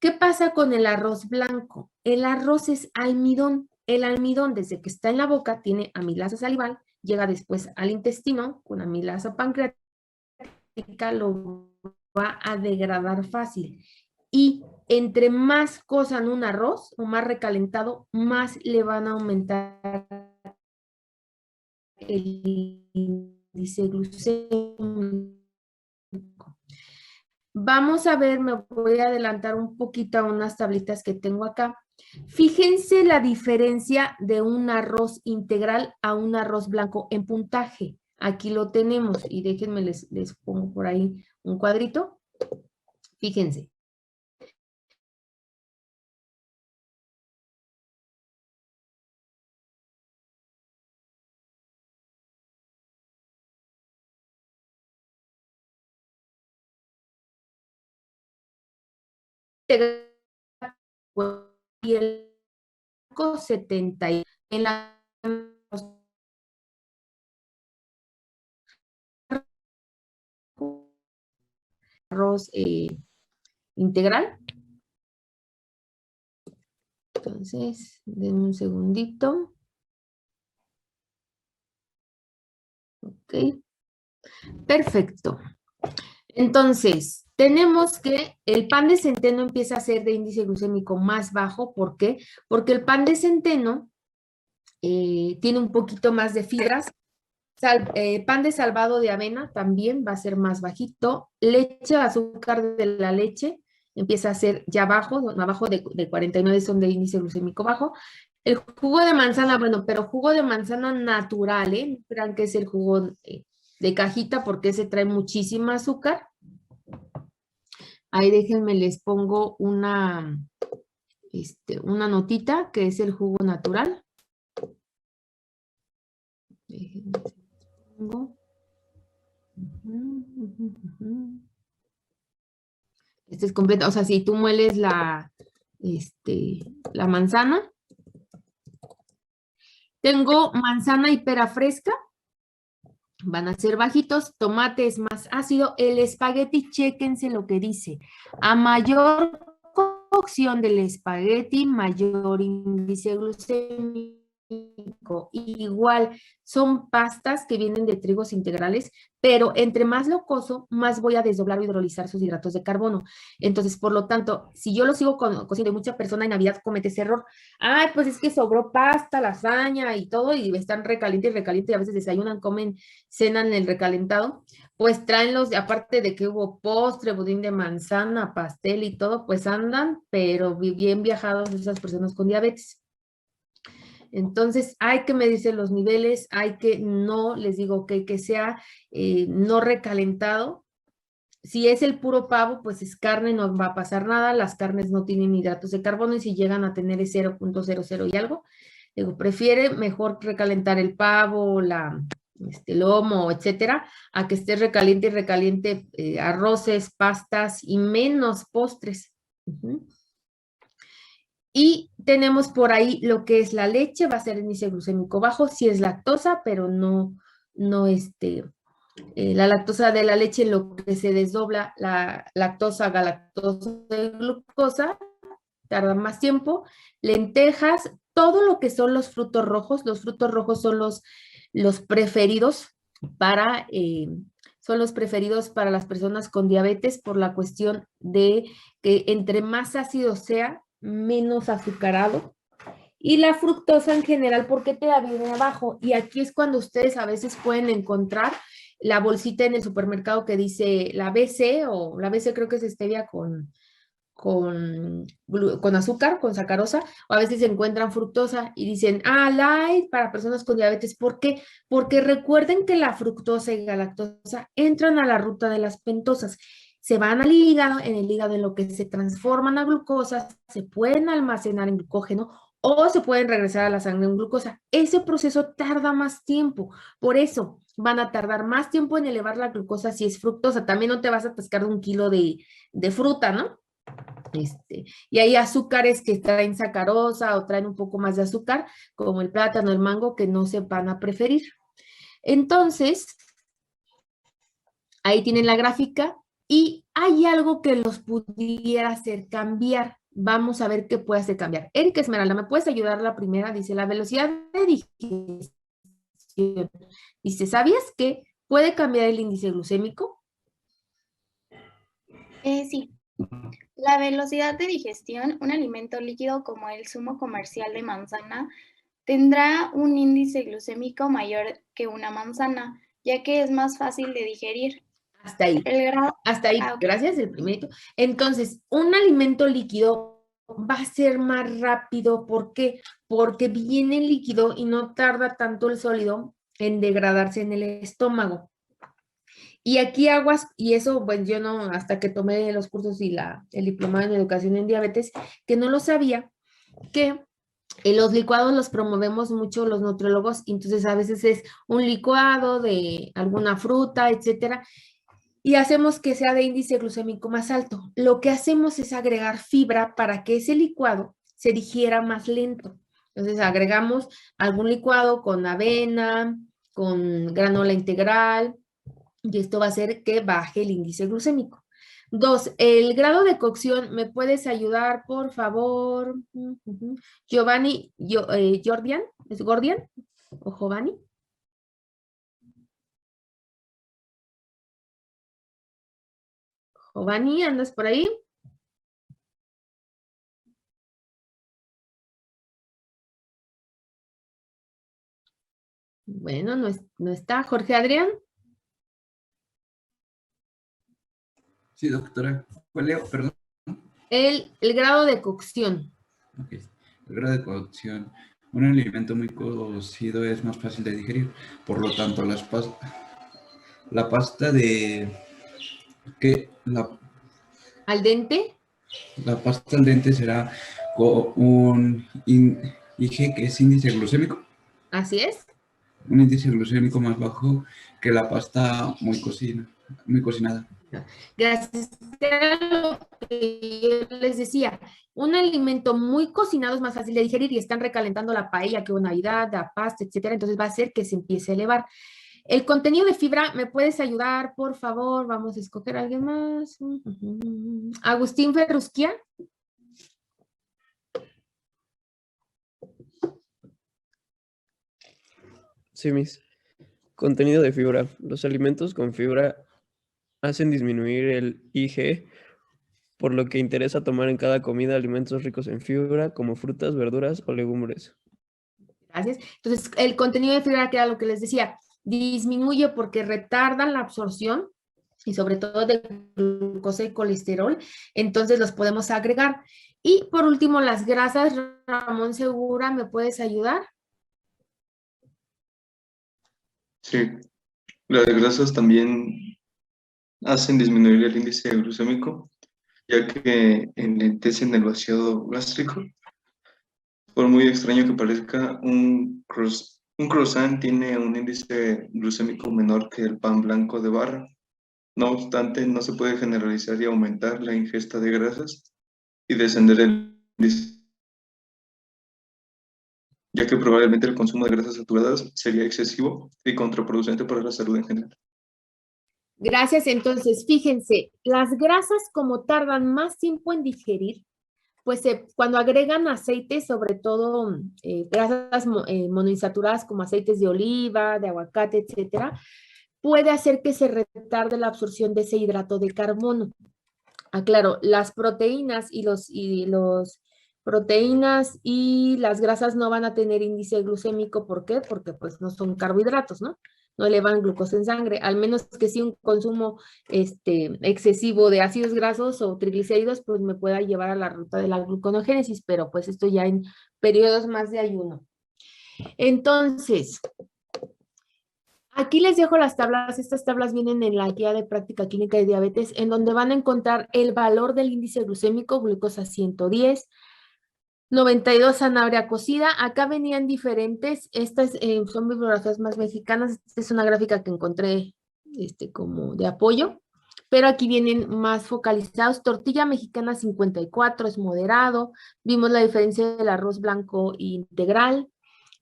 ¿Qué pasa con el arroz blanco? El arroz es almidón. El almidón, desde que está en la boca, tiene amilasa salival, llega después al intestino con amilasa pancreática, lo va a degradar fácil. Y entre más cosan un arroz o más recalentado, más le van a aumentar el índice glucémico. Vamos a ver, me voy a adelantar un poquito a unas tablitas que tengo acá. Fíjense la diferencia de un arroz integral a un arroz blanco en puntaje. Aquí lo tenemos y déjenme les pongo por ahí un cuadrito. Fíjense. Y el 70 en la arroz integral. Entonces, denme un segundito. Ok. Perfecto. Entonces, tenemos que el pan de centeno empieza a ser de índice glucémico más bajo. ¿Por qué? Porque el pan de centeno tiene un poquito más de fibras. Pan de salvado de avena también va a ser más bajito. Leche, azúcar de la leche empieza a ser ya bajo, abajo de 49 son de índice glucémico bajo. El jugo de manzana, bueno, pero jugo de manzana natural, ¿eh? No crean que es el jugo de cajita porque ese trae muchísima azúcar. Ahí déjenme, les pongo una notita que es el jugo natural. Déjenme, pongo. Este es completo, o sea, si tú mueles la manzana. Tengo manzana y pera fresca. Van a ser bajitos. Tomate es más ácido. El espagueti, chéquense lo que dice. A mayor cocción del espagueti, mayor índice glucémico. Igual, son pastas que vienen de trigos integrales, pero entre más lo cozo, más voy a desdoblar o hidrolizar sus hidratos de carbono. Entonces, por lo tanto, si yo lo sigo cociendo y mucha persona en Navidad comete ese error, ay, pues es que sobró pasta, lasaña y todo, y están recaliente y a veces desayunan, comen, cenan el recalentado, pues tráenlos, aparte de que hubo postre, budín de manzana, pastel y todo, pues andan, pero bien viajados esas personas con diabetes. Entonces hay que medirse los niveles, hay que, no, les digo que sea no recalentado. Si es el puro pavo, pues es carne, no va a pasar nada. Las carnes no tienen hidratos de carbono y si llegan a tener 0.00 y algo, digo, prefiere mejor recalentar el pavo, lomo, etcétera, a que esté recaliente y recaliente arroces, pastas y menos postres. Y tenemos por ahí lo que es la leche, va a ser índice glucémico bajo, si es lactosa, pero no la lactosa de la leche, lo que se desdobla, la lactosa, galactosa de glucosa, tarda más tiempo. Lentejas, todo lo que son los frutos rojos son los preferidos para, las personas con diabetes por la cuestión de que entre más ácido sea, menos azucarado. Y la fructosa en general, porque te la viene abajo. Y aquí es cuando ustedes a veces pueden encontrar la bolsita en el supermercado que dice la BC, o la BC creo que es stevia con azúcar, con sacarosa, o a veces se encuentran fructosa y dicen, light para personas con diabetes. ¿Por qué? Porque recuerden que la fructosa y la lactosa entran a la ruta de las pentosas. Se van al hígado, en el hígado en lo que se transforman a glucosa, se pueden almacenar en glucógeno o se pueden regresar a la sangre en glucosa. Ese proceso tarda más tiempo, por eso van a tardar más tiempo en elevar la glucosa si es fructosa. También no te vas a atascar de 1 kilo de fruta, ¿no? Y hay azúcares que traen sacarosa o traen un poco más de azúcar, como el plátano, el mango, que no se van a preferir. Entonces, ahí tienen la gráfica y hay algo que los pudiera hacer cambiar. Vamos a ver qué puede hacer cambiar. Erika Esmeralda, ¿me puedes ayudar? La primera dice, la velocidad de digestión. Dice, ¿sabías que puede cambiar el índice glucémico? Sí. La velocidad de digestión, un alimento líquido como el zumo comercial de manzana, tendrá un índice glucémico mayor que una manzana, ya que es más fácil de digerir. Hasta ahí. Hasta ahí, okay. Gracias, el primerito. Entonces, un alimento líquido va a ser más rápido. ¿Por qué? Porque viene líquido y no tarda tanto el sólido en degradarse en el estómago. Y aquí aguas, y eso, bueno, yo no, hasta que tomé los cursos y el diplomado en educación en diabetes, que no lo sabía, que los licuados los promovemos mucho los nutriólogos, entonces a veces es un licuado de alguna fruta, etcétera, y hacemos que sea de índice glucémico más alto. Lo que hacemos es agregar fibra para que ese licuado se digiera más lento. Entonces agregamos algún licuado con avena, con granola integral, y esto va a hacer que baje el índice glucémico. 2, el grado de cocción, ¿me puedes ayudar, por favor? Giovanni, Jordian, ¿es Gordian o Giovanni? Giovanni, ¿andas por ahí? Bueno, no está. Jorge Adrián. Sí, doctora. ¿Cuál leo? Perdón. El grado de cocción. Ok. El grado de cocción. Un alimento muy cocido es más fácil de digerir. Por lo tanto, la pasta de... ¿Qué? ¿Al dente? La pasta al dente será con un IG, que es índice glucémico. Así es. Un índice glucémico más bajo que la pasta muy cocinada. Gracias. Era lo que yo les decía. Un alimento muy cocinado es más fácil de digerir y están recalentando la paella que una Navidad, la pasta, etcétera. Entonces va a hacer que se empiece a elevar. El contenido de fibra, ¿me puedes ayudar, por favor? Vamos a escoger a alguien más. Agustín Ferrusquia. Sí, Miss. Contenido de fibra. Los alimentos con fibra hacen disminuir el IG, por lo que interesa tomar en cada comida alimentos ricos en fibra, como frutas, verduras o legumbres. Gracias. Entonces, el contenido de fibra, que era lo que les decía, disminuye porque retardan la absorción y sobre todo de glucosa y colesterol, entonces los podemos agregar. Y por último, las grasas. Ramón Segura, ¿me puedes ayudar? Sí, las grasas también hacen disminuir el índice glucémico, ya que enlentecen el vaciado gástrico. Por muy extraño que parezca, un croissant tiene un índice glucémico menor que el pan blanco de barra. No obstante, no se puede generalizar y aumentar la ingesta de grasas y descender el índice, ya que probablemente el consumo de grasas saturadas sería excesivo y contraproducente para la salud en general. Gracias. Entonces, fíjense, las grasas como tardan más tiempo en digerir, pues cuando agregan aceites, sobre todo grasas monoinsaturadas como aceites de oliva, de aguacate, etcétera, puede hacer que se retarde la absorción de ese hidrato de carbono. Aclaro, las proteínas proteínas y las grasas no van a tener índice glucémico. ¿Por qué? Porque pues no son carbohidratos, ¿no? No elevan glucosa en sangre, al menos que si un consumo excesivo de ácidos grasos o triglicéridos, pues me pueda llevar a la ruta de la gluconogénesis, pero pues esto ya en periodos más de ayuno. Entonces, aquí les dejo las tablas. Estas tablas vienen en la guía de práctica clínica de diabetes, en donde van a encontrar el valor del índice glucémico, glucosa 110, 92 zanahoria cocida. Acá venían diferentes. Estas son bibliografías más mexicanas. Esta es una gráfica que encontré como de apoyo, pero aquí vienen más focalizados. Tortilla mexicana 54, es moderado. Vimos la diferencia del arroz blanco integral.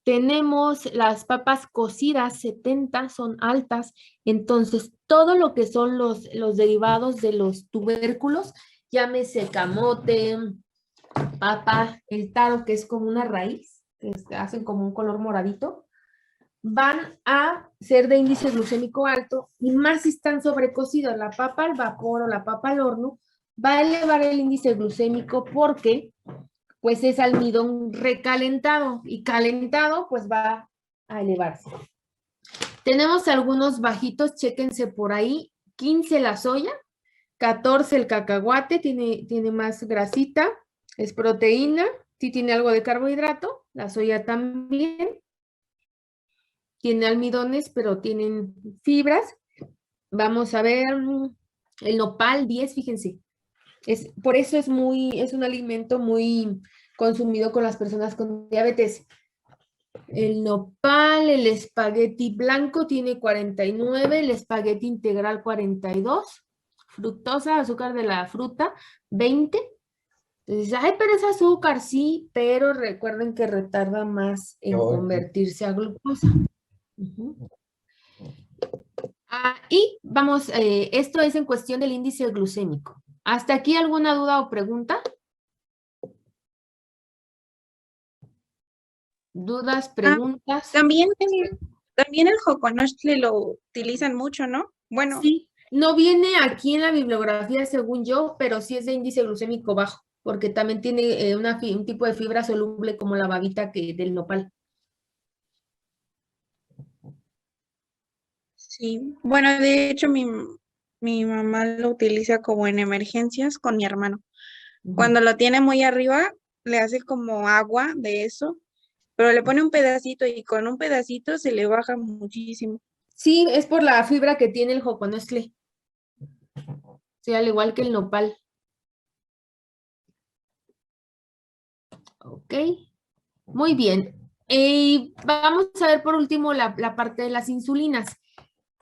Tenemos las papas cocidas, 70, son altas. Entonces, todo lo que son los derivados de los tubérculos, llámese camote, papa, el taro, que es como una raíz, que hacen como un color moradito, van a ser de índice glucémico alto, y más si están sobrecocidos. La papa al vapor o la papa al horno va a elevar el índice glucémico porque pues es almidón recalentado, y calentado pues va a elevarse. Tenemos algunos bajitos, chéquense por ahí. 15 la soya, 14 el cacahuate, tiene más grasita, es proteína, sí tiene algo de carbohidrato. La soya también tiene almidones, pero tienen fibras. Vamos a ver el nopal, 10, fíjense. Por eso es un alimento muy consumido con las personas con diabetes. El nopal, el espagueti blanco tiene 49, el espagueti integral 42, fructosa, azúcar de la fruta, 20. Entonces, ay, pero es azúcar, sí, pero recuerden que retarda más en convertirse a glucosa. Y vamos, esto es en cuestión del índice glucémico. ¿Hasta aquí alguna duda o pregunta? ¿Dudas, preguntas? También el joconostle lo utilizan mucho, ¿no? Bueno. Sí, no viene aquí en la bibliografía según yo, pero sí es de índice glucémico bajo, porque también tiene un tipo de fibra soluble como la babita del nopal. Sí, bueno, de hecho mi mamá lo utiliza como en emergencias con mi hermano. Cuando lo tiene muy arriba, le hace como agua de eso, pero le pone un pedacito y con un pedacito se le baja muchísimo. Sí, es por la fibra que tiene el joconostle. Sí, al igual que el nopal. Ok, muy bien. Vamos a ver por último la parte de las insulinas.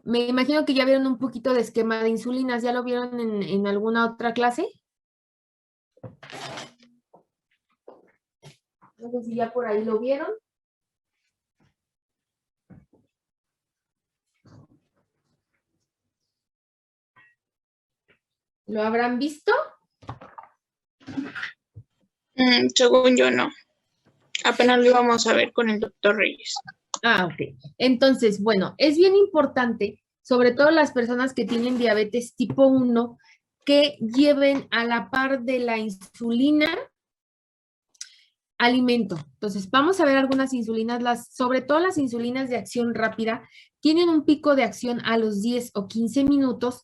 Me imagino que ya vieron un poquito de esquema de insulinas. ¿Ya lo vieron en alguna otra clase? No sé si ya por ahí lo vieron. ¿Lo habrán visto? Según yo, no. Apenas lo íbamos a ver con el doctor Reyes. Ok. Entonces, bueno, es bien importante, sobre todo las personas que tienen diabetes tipo 1, que lleven a la par de la insulina alimento. Entonces, vamos a ver algunas insulinas, sobre todo las insulinas de acción rápida, tienen un pico de acción a los 10 o 15 minutos.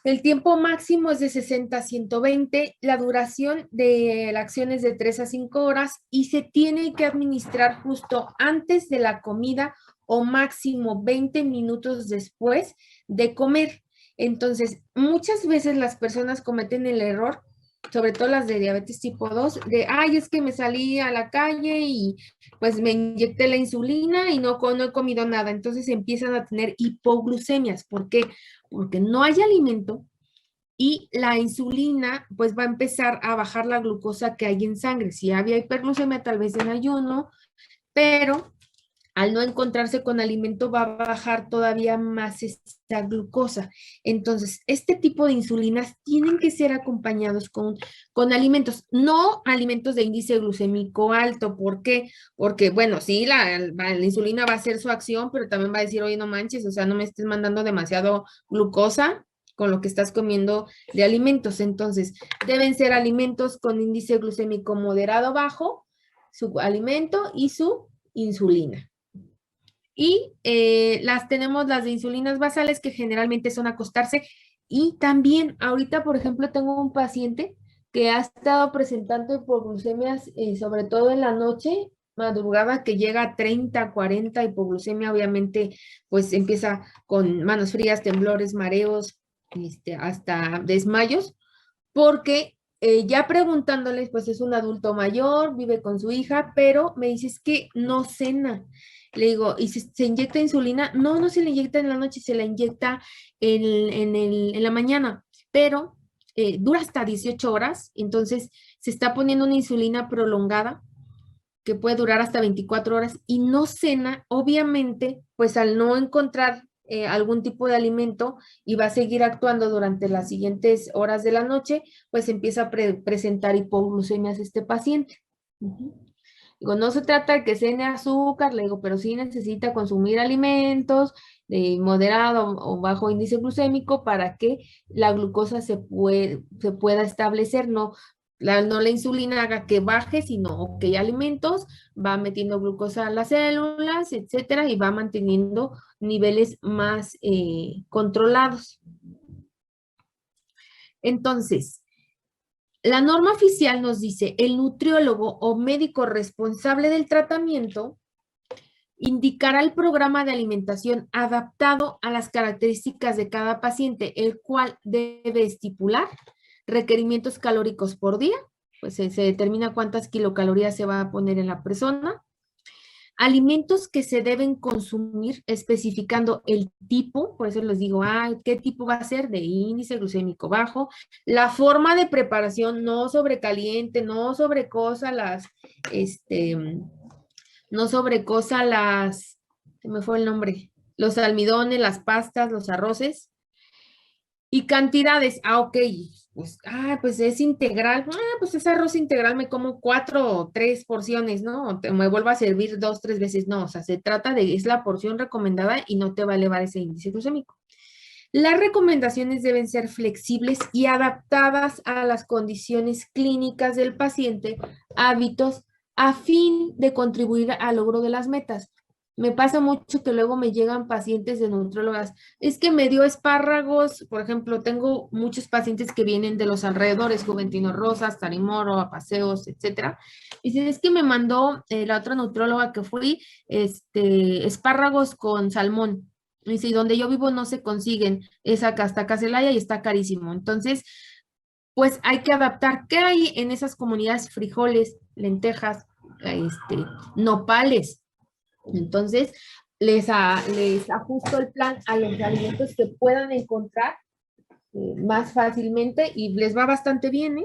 El tiempo máximo es de 60 a 120, la duración de la acción es de 3 a 5 horas y se tiene que administrar justo antes de la comida o máximo 20 minutos después de comer. Entonces, muchas veces las personas cometen el error, sobre todo las de diabetes tipo 2, de, ay, es que me salí a la calle y pues me inyecté la insulina y no he comido nada. Entonces empiezan a tener hipoglucemias. ¿Por qué? Porque no hay alimento y la insulina pues va a empezar a bajar la glucosa que hay en sangre. Si había hiperglucemia, tal vez en ayuno, pero al no encontrarse con alimento va a bajar todavía más esta glucosa. Entonces, este tipo de insulinas tienen que ser acompañados con alimentos, no alimentos de índice glucémico alto. ¿Por qué? Porque, bueno, sí, la insulina va a hacer su acción, pero también va a decir, oye, no manches, o sea, no me estés mandando demasiado glucosa con lo que estás comiendo de alimentos. Entonces, deben ser alimentos con índice glucémico moderado bajo, su alimento y su insulina. Y tenemos las de insulinas basales que generalmente son acostarse. Y también ahorita, por ejemplo, tengo un paciente que ha estado presentando hipoglucemias, sobre todo en la noche, madrugada, que llega a 30, 40 hipoglucemia. Obviamente, pues empieza con manos frías, temblores, mareos, hasta desmayos, porque ya preguntándoles, pues es un adulto mayor, vive con su hija, pero me dice, es que no cena. Le digo, ¿y se inyecta insulina? No, no se le inyecta en la noche, se la inyecta en la mañana, pero dura hasta 18 horas, entonces se está poniendo una insulina prolongada que puede durar hasta 24 horas y no cena. Obviamente, pues al no encontrar algún tipo de alimento y va a seguir actuando durante las siguientes horas de la noche, pues empieza a presentar hipoglucemias este paciente. Digo, no se trata de que cene azúcar, le digo, pero sí necesita consumir alimentos de moderado o bajo índice glucémico para que la glucosa se pueda establecer, no la insulina haga que baje, sino que hay alimentos, va metiendo glucosa a las células, etcétera, y va manteniendo niveles más controlados. Entonces, la norma oficial nos dice, el nutriólogo o médico responsable del tratamiento indicará el programa de alimentación adaptado a las características de cada paciente, el cual debe estipular requerimientos calóricos por día, pues se determina cuántas kilocalorías se va a poner en la persona, alimentos que se deben consumir especificando el tipo, por eso les digo, ¿qué tipo va a ser? De índice glucémico bajo, la forma de preparación, no sobrecaliente, no sobrecosa se me fue el nombre, los almidones, las pastas, los arroces, y cantidades, ok, pues es integral, pues es arroz integral, me como 4 o 3 porciones, ¿no? Me vuelvo a servir 2, 3 veces, no, o sea, se trata es la porción recomendada y no te va a elevar ese índice glucémico. Las recomendaciones deben ser flexibles y adaptadas a las condiciones clínicas del paciente, hábitos, a fin de contribuir al logro de las metas. Me pasa mucho que luego me llegan pacientes de nutriólogas, es que me dio espárragos, por ejemplo, tengo muchos pacientes que vienen de los alrededores, Juventino Rosas, Tarimoro, Paseos, etcétera. Y dicen, es que me mandó la otra nutrióloga que fui, espárragos con salmón. Y dice, donde yo vivo no se consiguen, es acá hasta Celaya y está carísimo. Entonces, pues hay que adaptar. ¿Qué hay en esas comunidades? Frijoles, lentejas, nopales. Entonces, les ajusto el plan a los alimentos que puedan encontrar más fácilmente y les va bastante bien,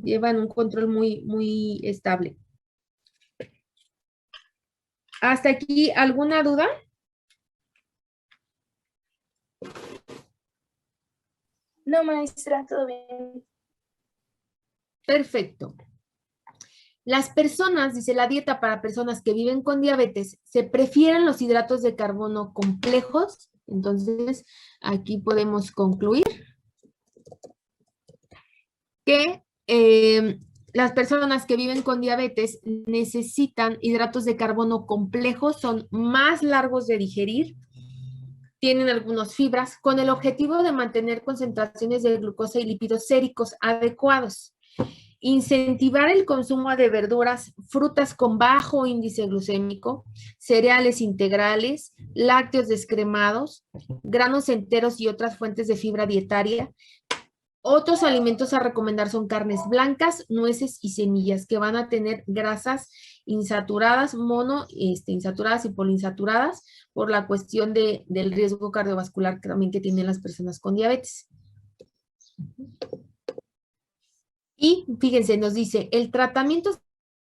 llevan un control muy, muy estable. ¿Hasta aquí alguna duda? No, maestra, todo bien. Perfecto. Las personas, dice la dieta para personas que viven con diabetes, se prefieren los hidratos de carbono complejos. Entonces, aquí podemos concluir que las personas que viven con diabetes necesitan hidratos de carbono complejos, son más largos de digerir, tienen algunas fibras, con el objetivo de mantener concentraciones de glucosa y lípidos séricos adecuados. Incentivar el consumo de verduras, frutas con bajo índice glucémico, cereales integrales, lácteos descremados, granos enteros y otras fuentes de fibra dietaria. Otros alimentos a recomendar son carnes blancas, nueces y semillas, que van a tener grasas insaturadas, insaturadas y poliinsaturadas, por la cuestión del riesgo cardiovascular también que tienen las personas con diabetes. Y fíjense, nos dice, el tratamiento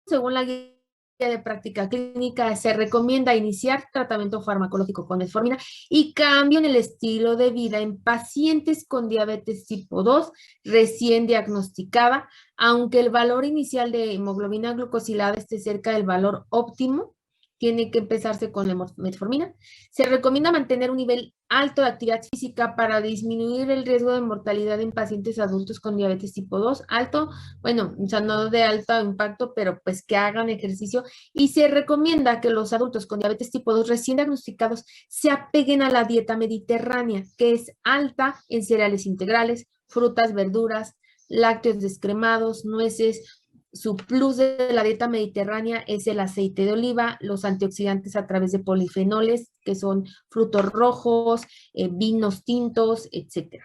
según la guía de práctica clínica se recomienda iniciar tratamiento farmacológico con metformina y cambio en el estilo de vida en pacientes con diabetes tipo 2 recién diagnosticada, aunque el valor inicial de hemoglobina glucosilada esté cerca del valor óptimo. Tiene que empezarse con la metformina. Se recomienda mantener un nivel alto de actividad física para disminuir el riesgo de mortalidad en pacientes adultos con diabetes tipo 2. Alto, bueno, o sea, no de alto impacto, pero pues que hagan ejercicio. Y se recomienda que los adultos con diabetes tipo 2 recién diagnosticados se apeguen a la dieta mediterránea, que es alta en cereales integrales, frutas, verduras, lácteos descremados, nueces. Su plus de la dieta mediterránea es el aceite de oliva, los antioxidantes a través de polifenoles, que son frutos rojos, vinos tintos, etc.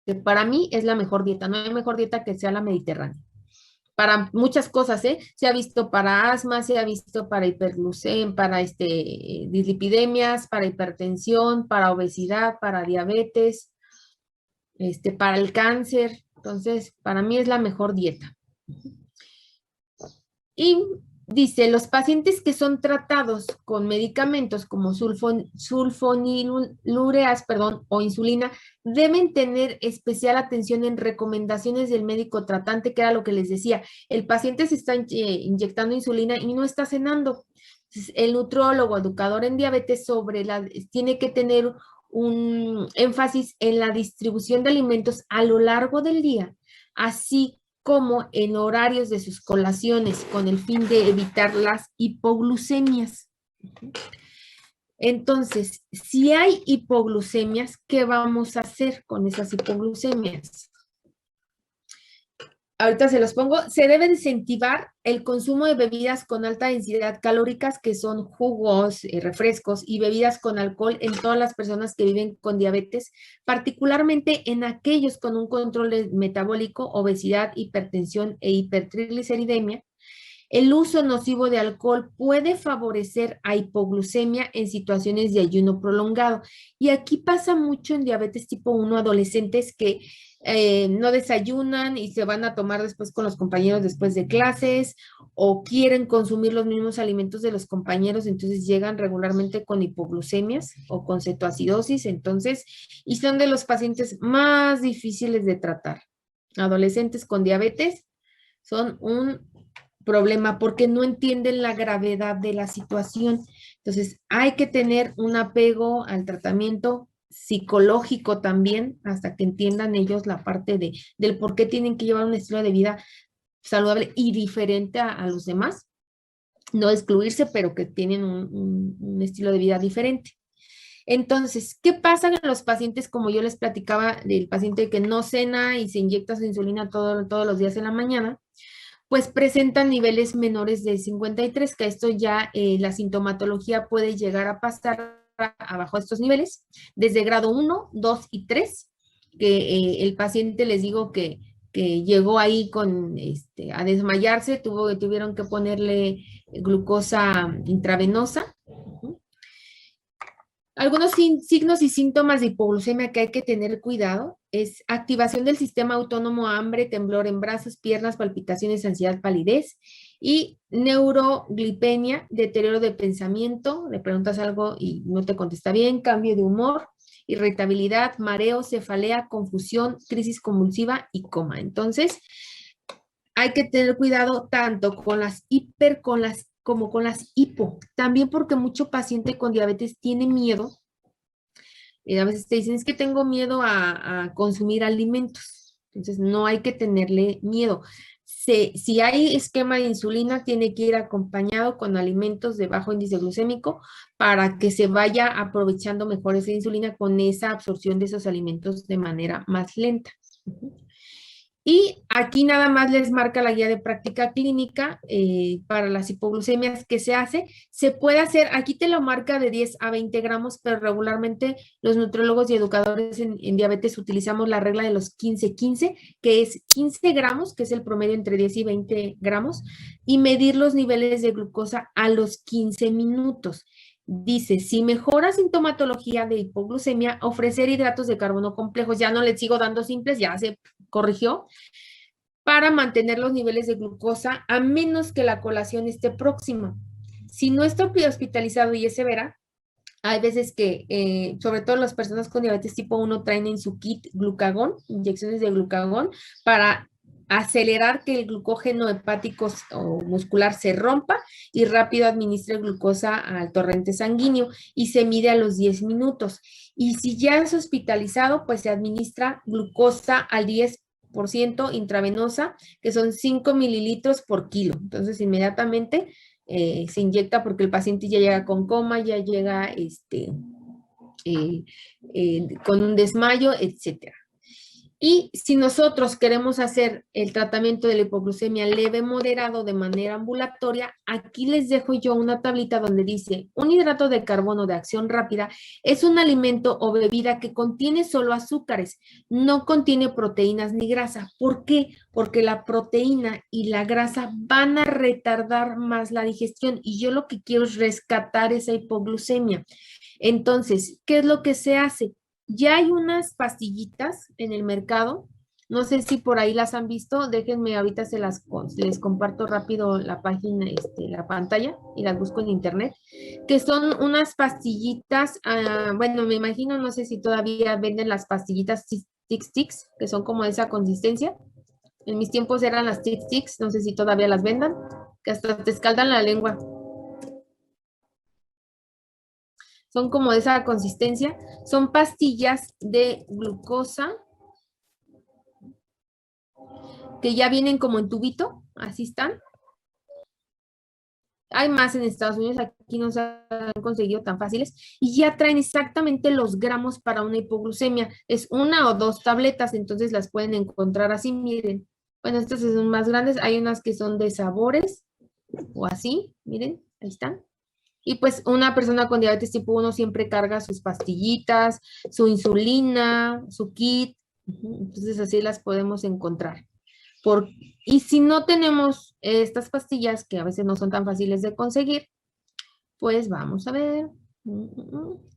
Que para mí es la mejor dieta, no hay mejor dieta que sea la mediterránea. Para muchas cosas, se ha visto para asma, se ha visto para hiperglucemia, para dislipidemias, para hipertensión, para obesidad, para diabetes, para el cáncer. Entonces, para mí es la mejor dieta. Y dice, los pacientes que son tratados con medicamentos como sulfonilureas, o insulina, deben tener especial atención en recomendaciones del médico tratante, que era lo que les decía. El paciente se está inyectando insulina y no está cenando. Entonces, el nutriólogo, educador en diabetes, tiene que tener un énfasis en la distribución de alimentos a lo largo del día, así como en horarios de sus colaciones, con el fin de evitar las hipoglucemias. Entonces, si hay hipoglucemias, ¿qué vamos a hacer con esas hipoglucemias? Ahorita se los pongo. Se debe incentivar el consumo de bebidas con alta densidad calóricas, que son jugos, refrescos y bebidas con alcohol en todas las personas que viven con diabetes, particularmente en aquellos con un control metabólico, obesidad, hipertensión e hipertrigliceridemia. El uso nocivo de alcohol puede favorecer a hipoglucemia en situaciones de ayuno prolongado. Y aquí pasa mucho en diabetes tipo 1, adolescentes que no desayunan y se van a tomar después con los compañeros después de clases, o quieren consumir los mismos alimentos de los compañeros, entonces llegan regularmente con hipoglucemias o con cetoacidosis, entonces, y son de los pacientes más difíciles de tratar. Adolescentes con diabetes son un problema porque no entienden la gravedad de la situación. Entonces, hay que tener un apego al tratamiento psicológico también, hasta que entiendan ellos la parte del por qué tienen que llevar un estilo de vida saludable y diferente a los demás. No excluirse, pero que tienen un estilo de vida diferente. Entonces, ¿qué pasa en los pacientes, como yo les platicaba, del paciente que no cena y se inyecta su insulina todos los días en la mañana? Pues presentan niveles menores de 53, que esto ya la sintomatología puede llegar a pasar abajo de estos niveles, desde grado 1, 2 y 3, que el paciente, les digo que llegó ahí a desmayarse, tuvieron que ponerle glucosa intravenosa. Algunos signos y síntomas de hipoglucemia que hay que tener cuidado es activación del sistema autónomo, hambre, temblor en brazos, piernas, palpitaciones, ansiedad, palidez, y neuroglipemia, deterioro de pensamiento, le preguntas algo y no te contesta bien, cambio de humor, irritabilidad, mareo, cefalea, confusión, crisis convulsiva y coma. Entonces, hay que tener cuidado tanto con las como con las hipo. También porque mucho paciente con diabetes tiene miedo. A veces te dicen, es que tengo miedo a consumir alimentos. Entonces, no hay que tenerle miedo. Si hay esquema de insulina, tiene que ir acompañado con alimentos de bajo índice glucémico para que se vaya aprovechando mejor esa insulina con esa absorción de esos alimentos de manera más lenta. Y aquí nada más les marca la guía de práctica clínica para las hipoglucemias que se hace. Se puede hacer, aquí te lo marca de 10 a 20 gramos, pero regularmente los nutriólogos y educadores en diabetes utilizamos la regla de los 15-15, que es 15 gramos, que es el promedio entre 10 y 20 gramos, y medir los niveles de glucosa a los 15 minutos. Dice, si mejora sintomatología de hipoglucemia, ofrecer hidratos de carbono complejos. Ya no les sigo dando simples, ya se corrigió, para mantener los niveles de glucosa a menos que la colación esté próxima. Si no está hospitalizado y es severa, hay veces que, sobre todo las personas con diabetes tipo 1, traen en su kit glucagón, inyecciones de glucagón, para acelerar que el glucógeno hepático o muscular se rompa y rápido administre glucosa al torrente sanguíneo y se mide a los 10 minutos. Y si ya es hospitalizado, pues se administra glucosa al 10% intravenosa, que son 5 mililitros por kilo. Entonces, inmediatamente se inyecta porque el paciente ya llega con coma, ya llega con un desmayo, etcétera. Y si nosotros queremos hacer el tratamiento de la hipoglucemia leve moderado de manera ambulatoria, aquí les dejo yo una tablita donde dice, un hidrato de carbono de acción rápida es un alimento o bebida que contiene solo azúcares, no contiene proteínas ni grasa. ¿Por qué? Porque la proteína y la grasa van a retardar más la digestión y yo lo que quiero es rescatar esa hipoglucemia. Entonces, ¿qué es lo que se hace? Ya hay unas pastillitas en el mercado, no sé si por ahí las han visto, déjenme ahorita les comparto rápido la página, la pantalla y las busco en internet, que son unas pastillitas, bueno, me imagino, no sé si todavía venden las pastillitas Tic Tics, que son como de esa consistencia. En mis tiempos eran las Tic Tics, no sé si todavía las vendan, que hasta te escaldan la lengua. Son como de esa consistencia. Son pastillas de glucosa que ya vienen como en tubito, así están. Hay más en Estados Unidos, aquí no se han conseguido tan fáciles. Y ya traen exactamente los gramos para una hipoglucemia. Es 1 o 2 tabletas, entonces las pueden encontrar así, miren. Bueno, estas son más grandes. Hay unas que son de sabores o así, miren, ahí están. Y pues una persona con diabetes tipo 1 siempre carga sus pastillitas, su insulina, su kit. Entonces así las podemos encontrar. Y si no tenemos estas pastillas, que a veces no son tan fáciles de conseguir, pues vamos a ver.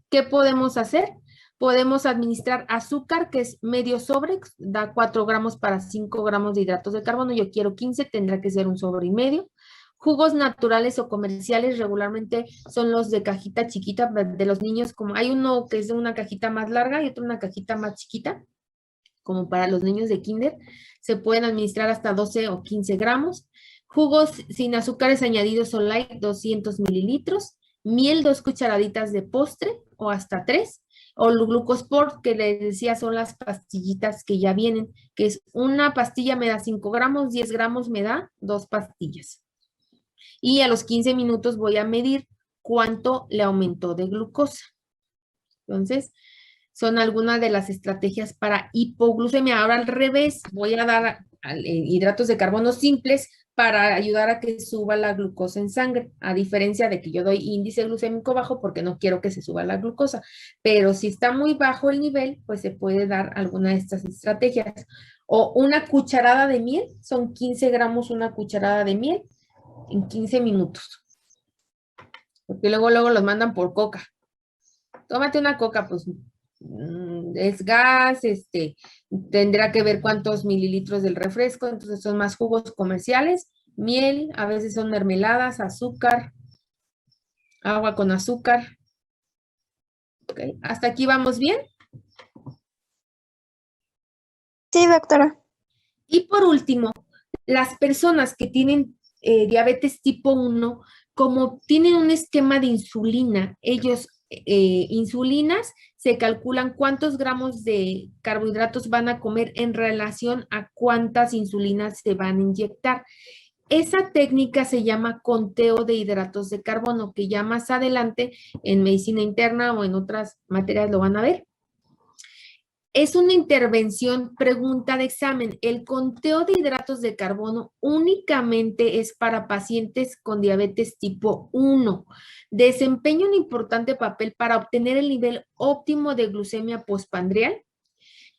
¿Qué podemos hacer? Podemos administrar azúcar, que es medio sobre, da 4 gramos para 5 gramos de hidratos de carbono. Yo quiero 15, tendrá que ser un sobre y medio. Jugos naturales o comerciales regularmente son los de cajita chiquita de los niños, como hay uno que es de una cajita más larga y otro una cajita más chiquita, como para los niños de kinder. Se pueden administrar hasta 12 o 15 gramos. Jugos sin azúcares añadidos o light, 200 mililitros. Miel, 2 cucharaditas de postre o hasta 3. O el Glucosport, que les decía, son las pastillitas que ya vienen, que es una pastilla me da 5 gramos, 10 gramos me da 2 pastillas. Y a los 15 minutos voy a medir cuánto le aumentó de glucosa. Entonces, son algunas de las estrategias para hipoglucemia. Ahora al revés, voy a dar hidratos de carbono simples para ayudar a que suba la glucosa en sangre, a diferencia de que yo doy índice glucémico bajo porque no quiero que se suba la glucosa. Pero si está muy bajo el nivel, pues se puede dar alguna de estas estrategias. O una cucharada de miel, son 15 gramos una cucharada de miel en 15 minutos. Porque luego los mandan por coca. Tómate una coca, pues es gas, tendrá que ver cuántos mililitros del refresco, entonces son más jugos comerciales, miel, a veces son mermeladas, azúcar, agua con azúcar. Okay. ¿Hasta aquí vamos bien? Sí, doctora. Y por último, las personas que tienen diabetes tipo 1, como tienen un esquema de insulina, ellos insulinas, se calculan cuántos gramos de carbohidratos van a comer en relación a cuántas insulinas se van a inyectar. Esa técnica se llama conteo de hidratos de carbono, que ya más adelante en medicina interna o en otras materias lo van a ver. Es una intervención, pregunta de examen. El conteo de hidratos de carbono únicamente es para pacientes con diabetes tipo 1. Desempeña un importante papel para obtener el nivel óptimo de glucemia postprandial,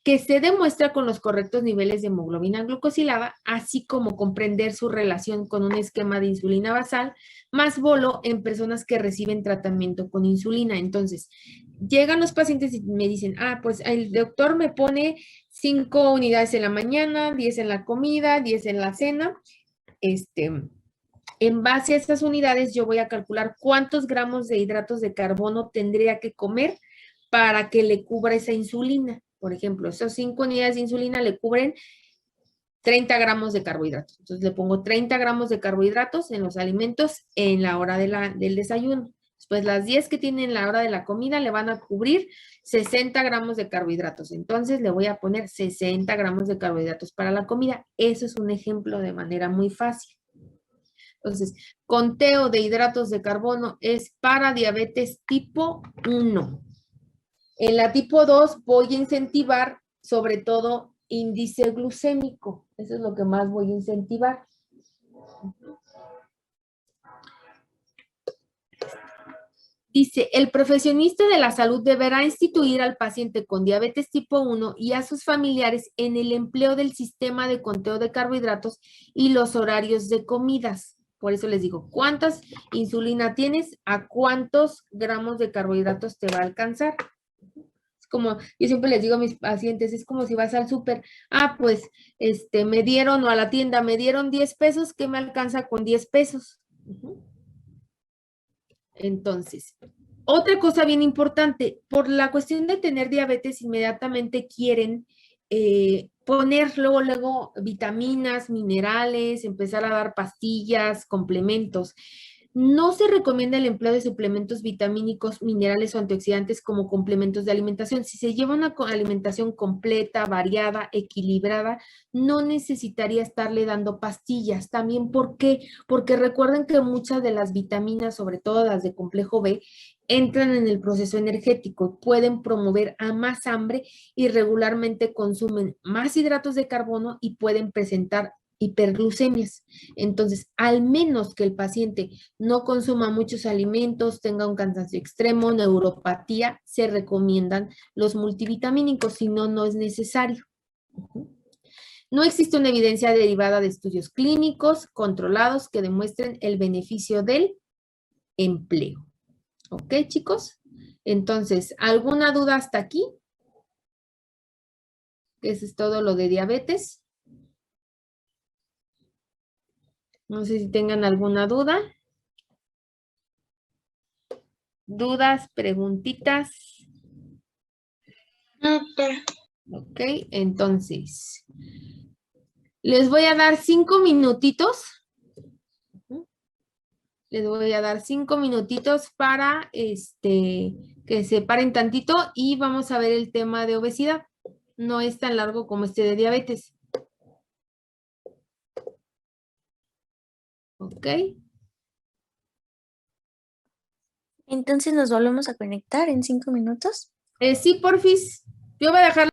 que se demuestra con los correctos niveles de hemoglobina glucosilada, así como comprender su relación con un esquema de insulina basal más bolo en personas que reciben tratamiento con insulina. Entonces, llegan los pacientes y me dicen, pues el doctor me pone 5 unidades en la mañana, 10 en la comida, 10 en la cena. En base a estas unidades, yo voy a calcular cuántos gramos de hidratos de carbono tendría que comer para que le cubra esa insulina. Por ejemplo, esas 5 unidades de insulina le cubren 30 gramos de carbohidratos. Entonces le pongo 30 gramos de carbohidratos en los alimentos en la hora del desayuno. Después las 10 que tienen la hora de la comida le van a cubrir 60 gramos de carbohidratos. Entonces le voy a poner 60 gramos de carbohidratos para la comida. Eso es un ejemplo de manera muy fácil. Entonces, conteo de hidratos de carbono es para diabetes tipo 1. En la tipo 2 voy a incentivar sobre todo índice glucémico. Eso es lo que más voy a incentivar. Dice, el profesionista de la salud deberá instituir al paciente con diabetes tipo 1 y a sus familiares en el empleo del sistema de conteo de carbohidratos y los horarios de comidas. Por eso les digo, ¿cuántas insulina tienes? ¿A cuántos gramos de carbohidratos te va a alcanzar? Como yo siempre les digo a mis pacientes, es como si vas al súper, pues me dieron, o a la tienda, me dieron 10 pesos, ¿qué me alcanza con 10 pesos? Entonces, otra cosa bien importante, por la cuestión de tener diabetes, inmediatamente quieren poner luego vitaminas, minerales, empezar a dar pastillas, complementos. No se recomienda el empleo de suplementos vitamínicos, minerales o antioxidantes como complementos de alimentación. Si se lleva una alimentación completa, variada, equilibrada, no necesitaría estarle dando pastillas. También, ¿por qué? Porque recuerden que muchas de las vitaminas, sobre todo las de complejo B, entran en el proceso energético, pueden promover a más hambre y regularmente consumen más hidratos de carbono y pueden presentar hiperglucemias. Entonces, al menos que el paciente no consuma muchos alimentos, tenga un cansancio extremo, neuropatía, se recomiendan los multivitamínicos, si no, no es necesario. No existe una evidencia derivada de estudios clínicos controlados que demuestren el beneficio del empleo. ¿Ok, chicos? Entonces, ¿alguna duda hasta aquí? Eso es todo lo de diabetes. No sé si tengan alguna duda. ¿Dudas, preguntitas? Ok, entonces, les voy a dar 5 minutitos. Les voy a dar 5 minutitos para que se paren tantito y vamos a ver el tema de obesidad. No es tan largo como este de diabetes. Ok. Entonces nos volvemos a conectar en 5 minutos. Sí, porfis. Yo voy a dejar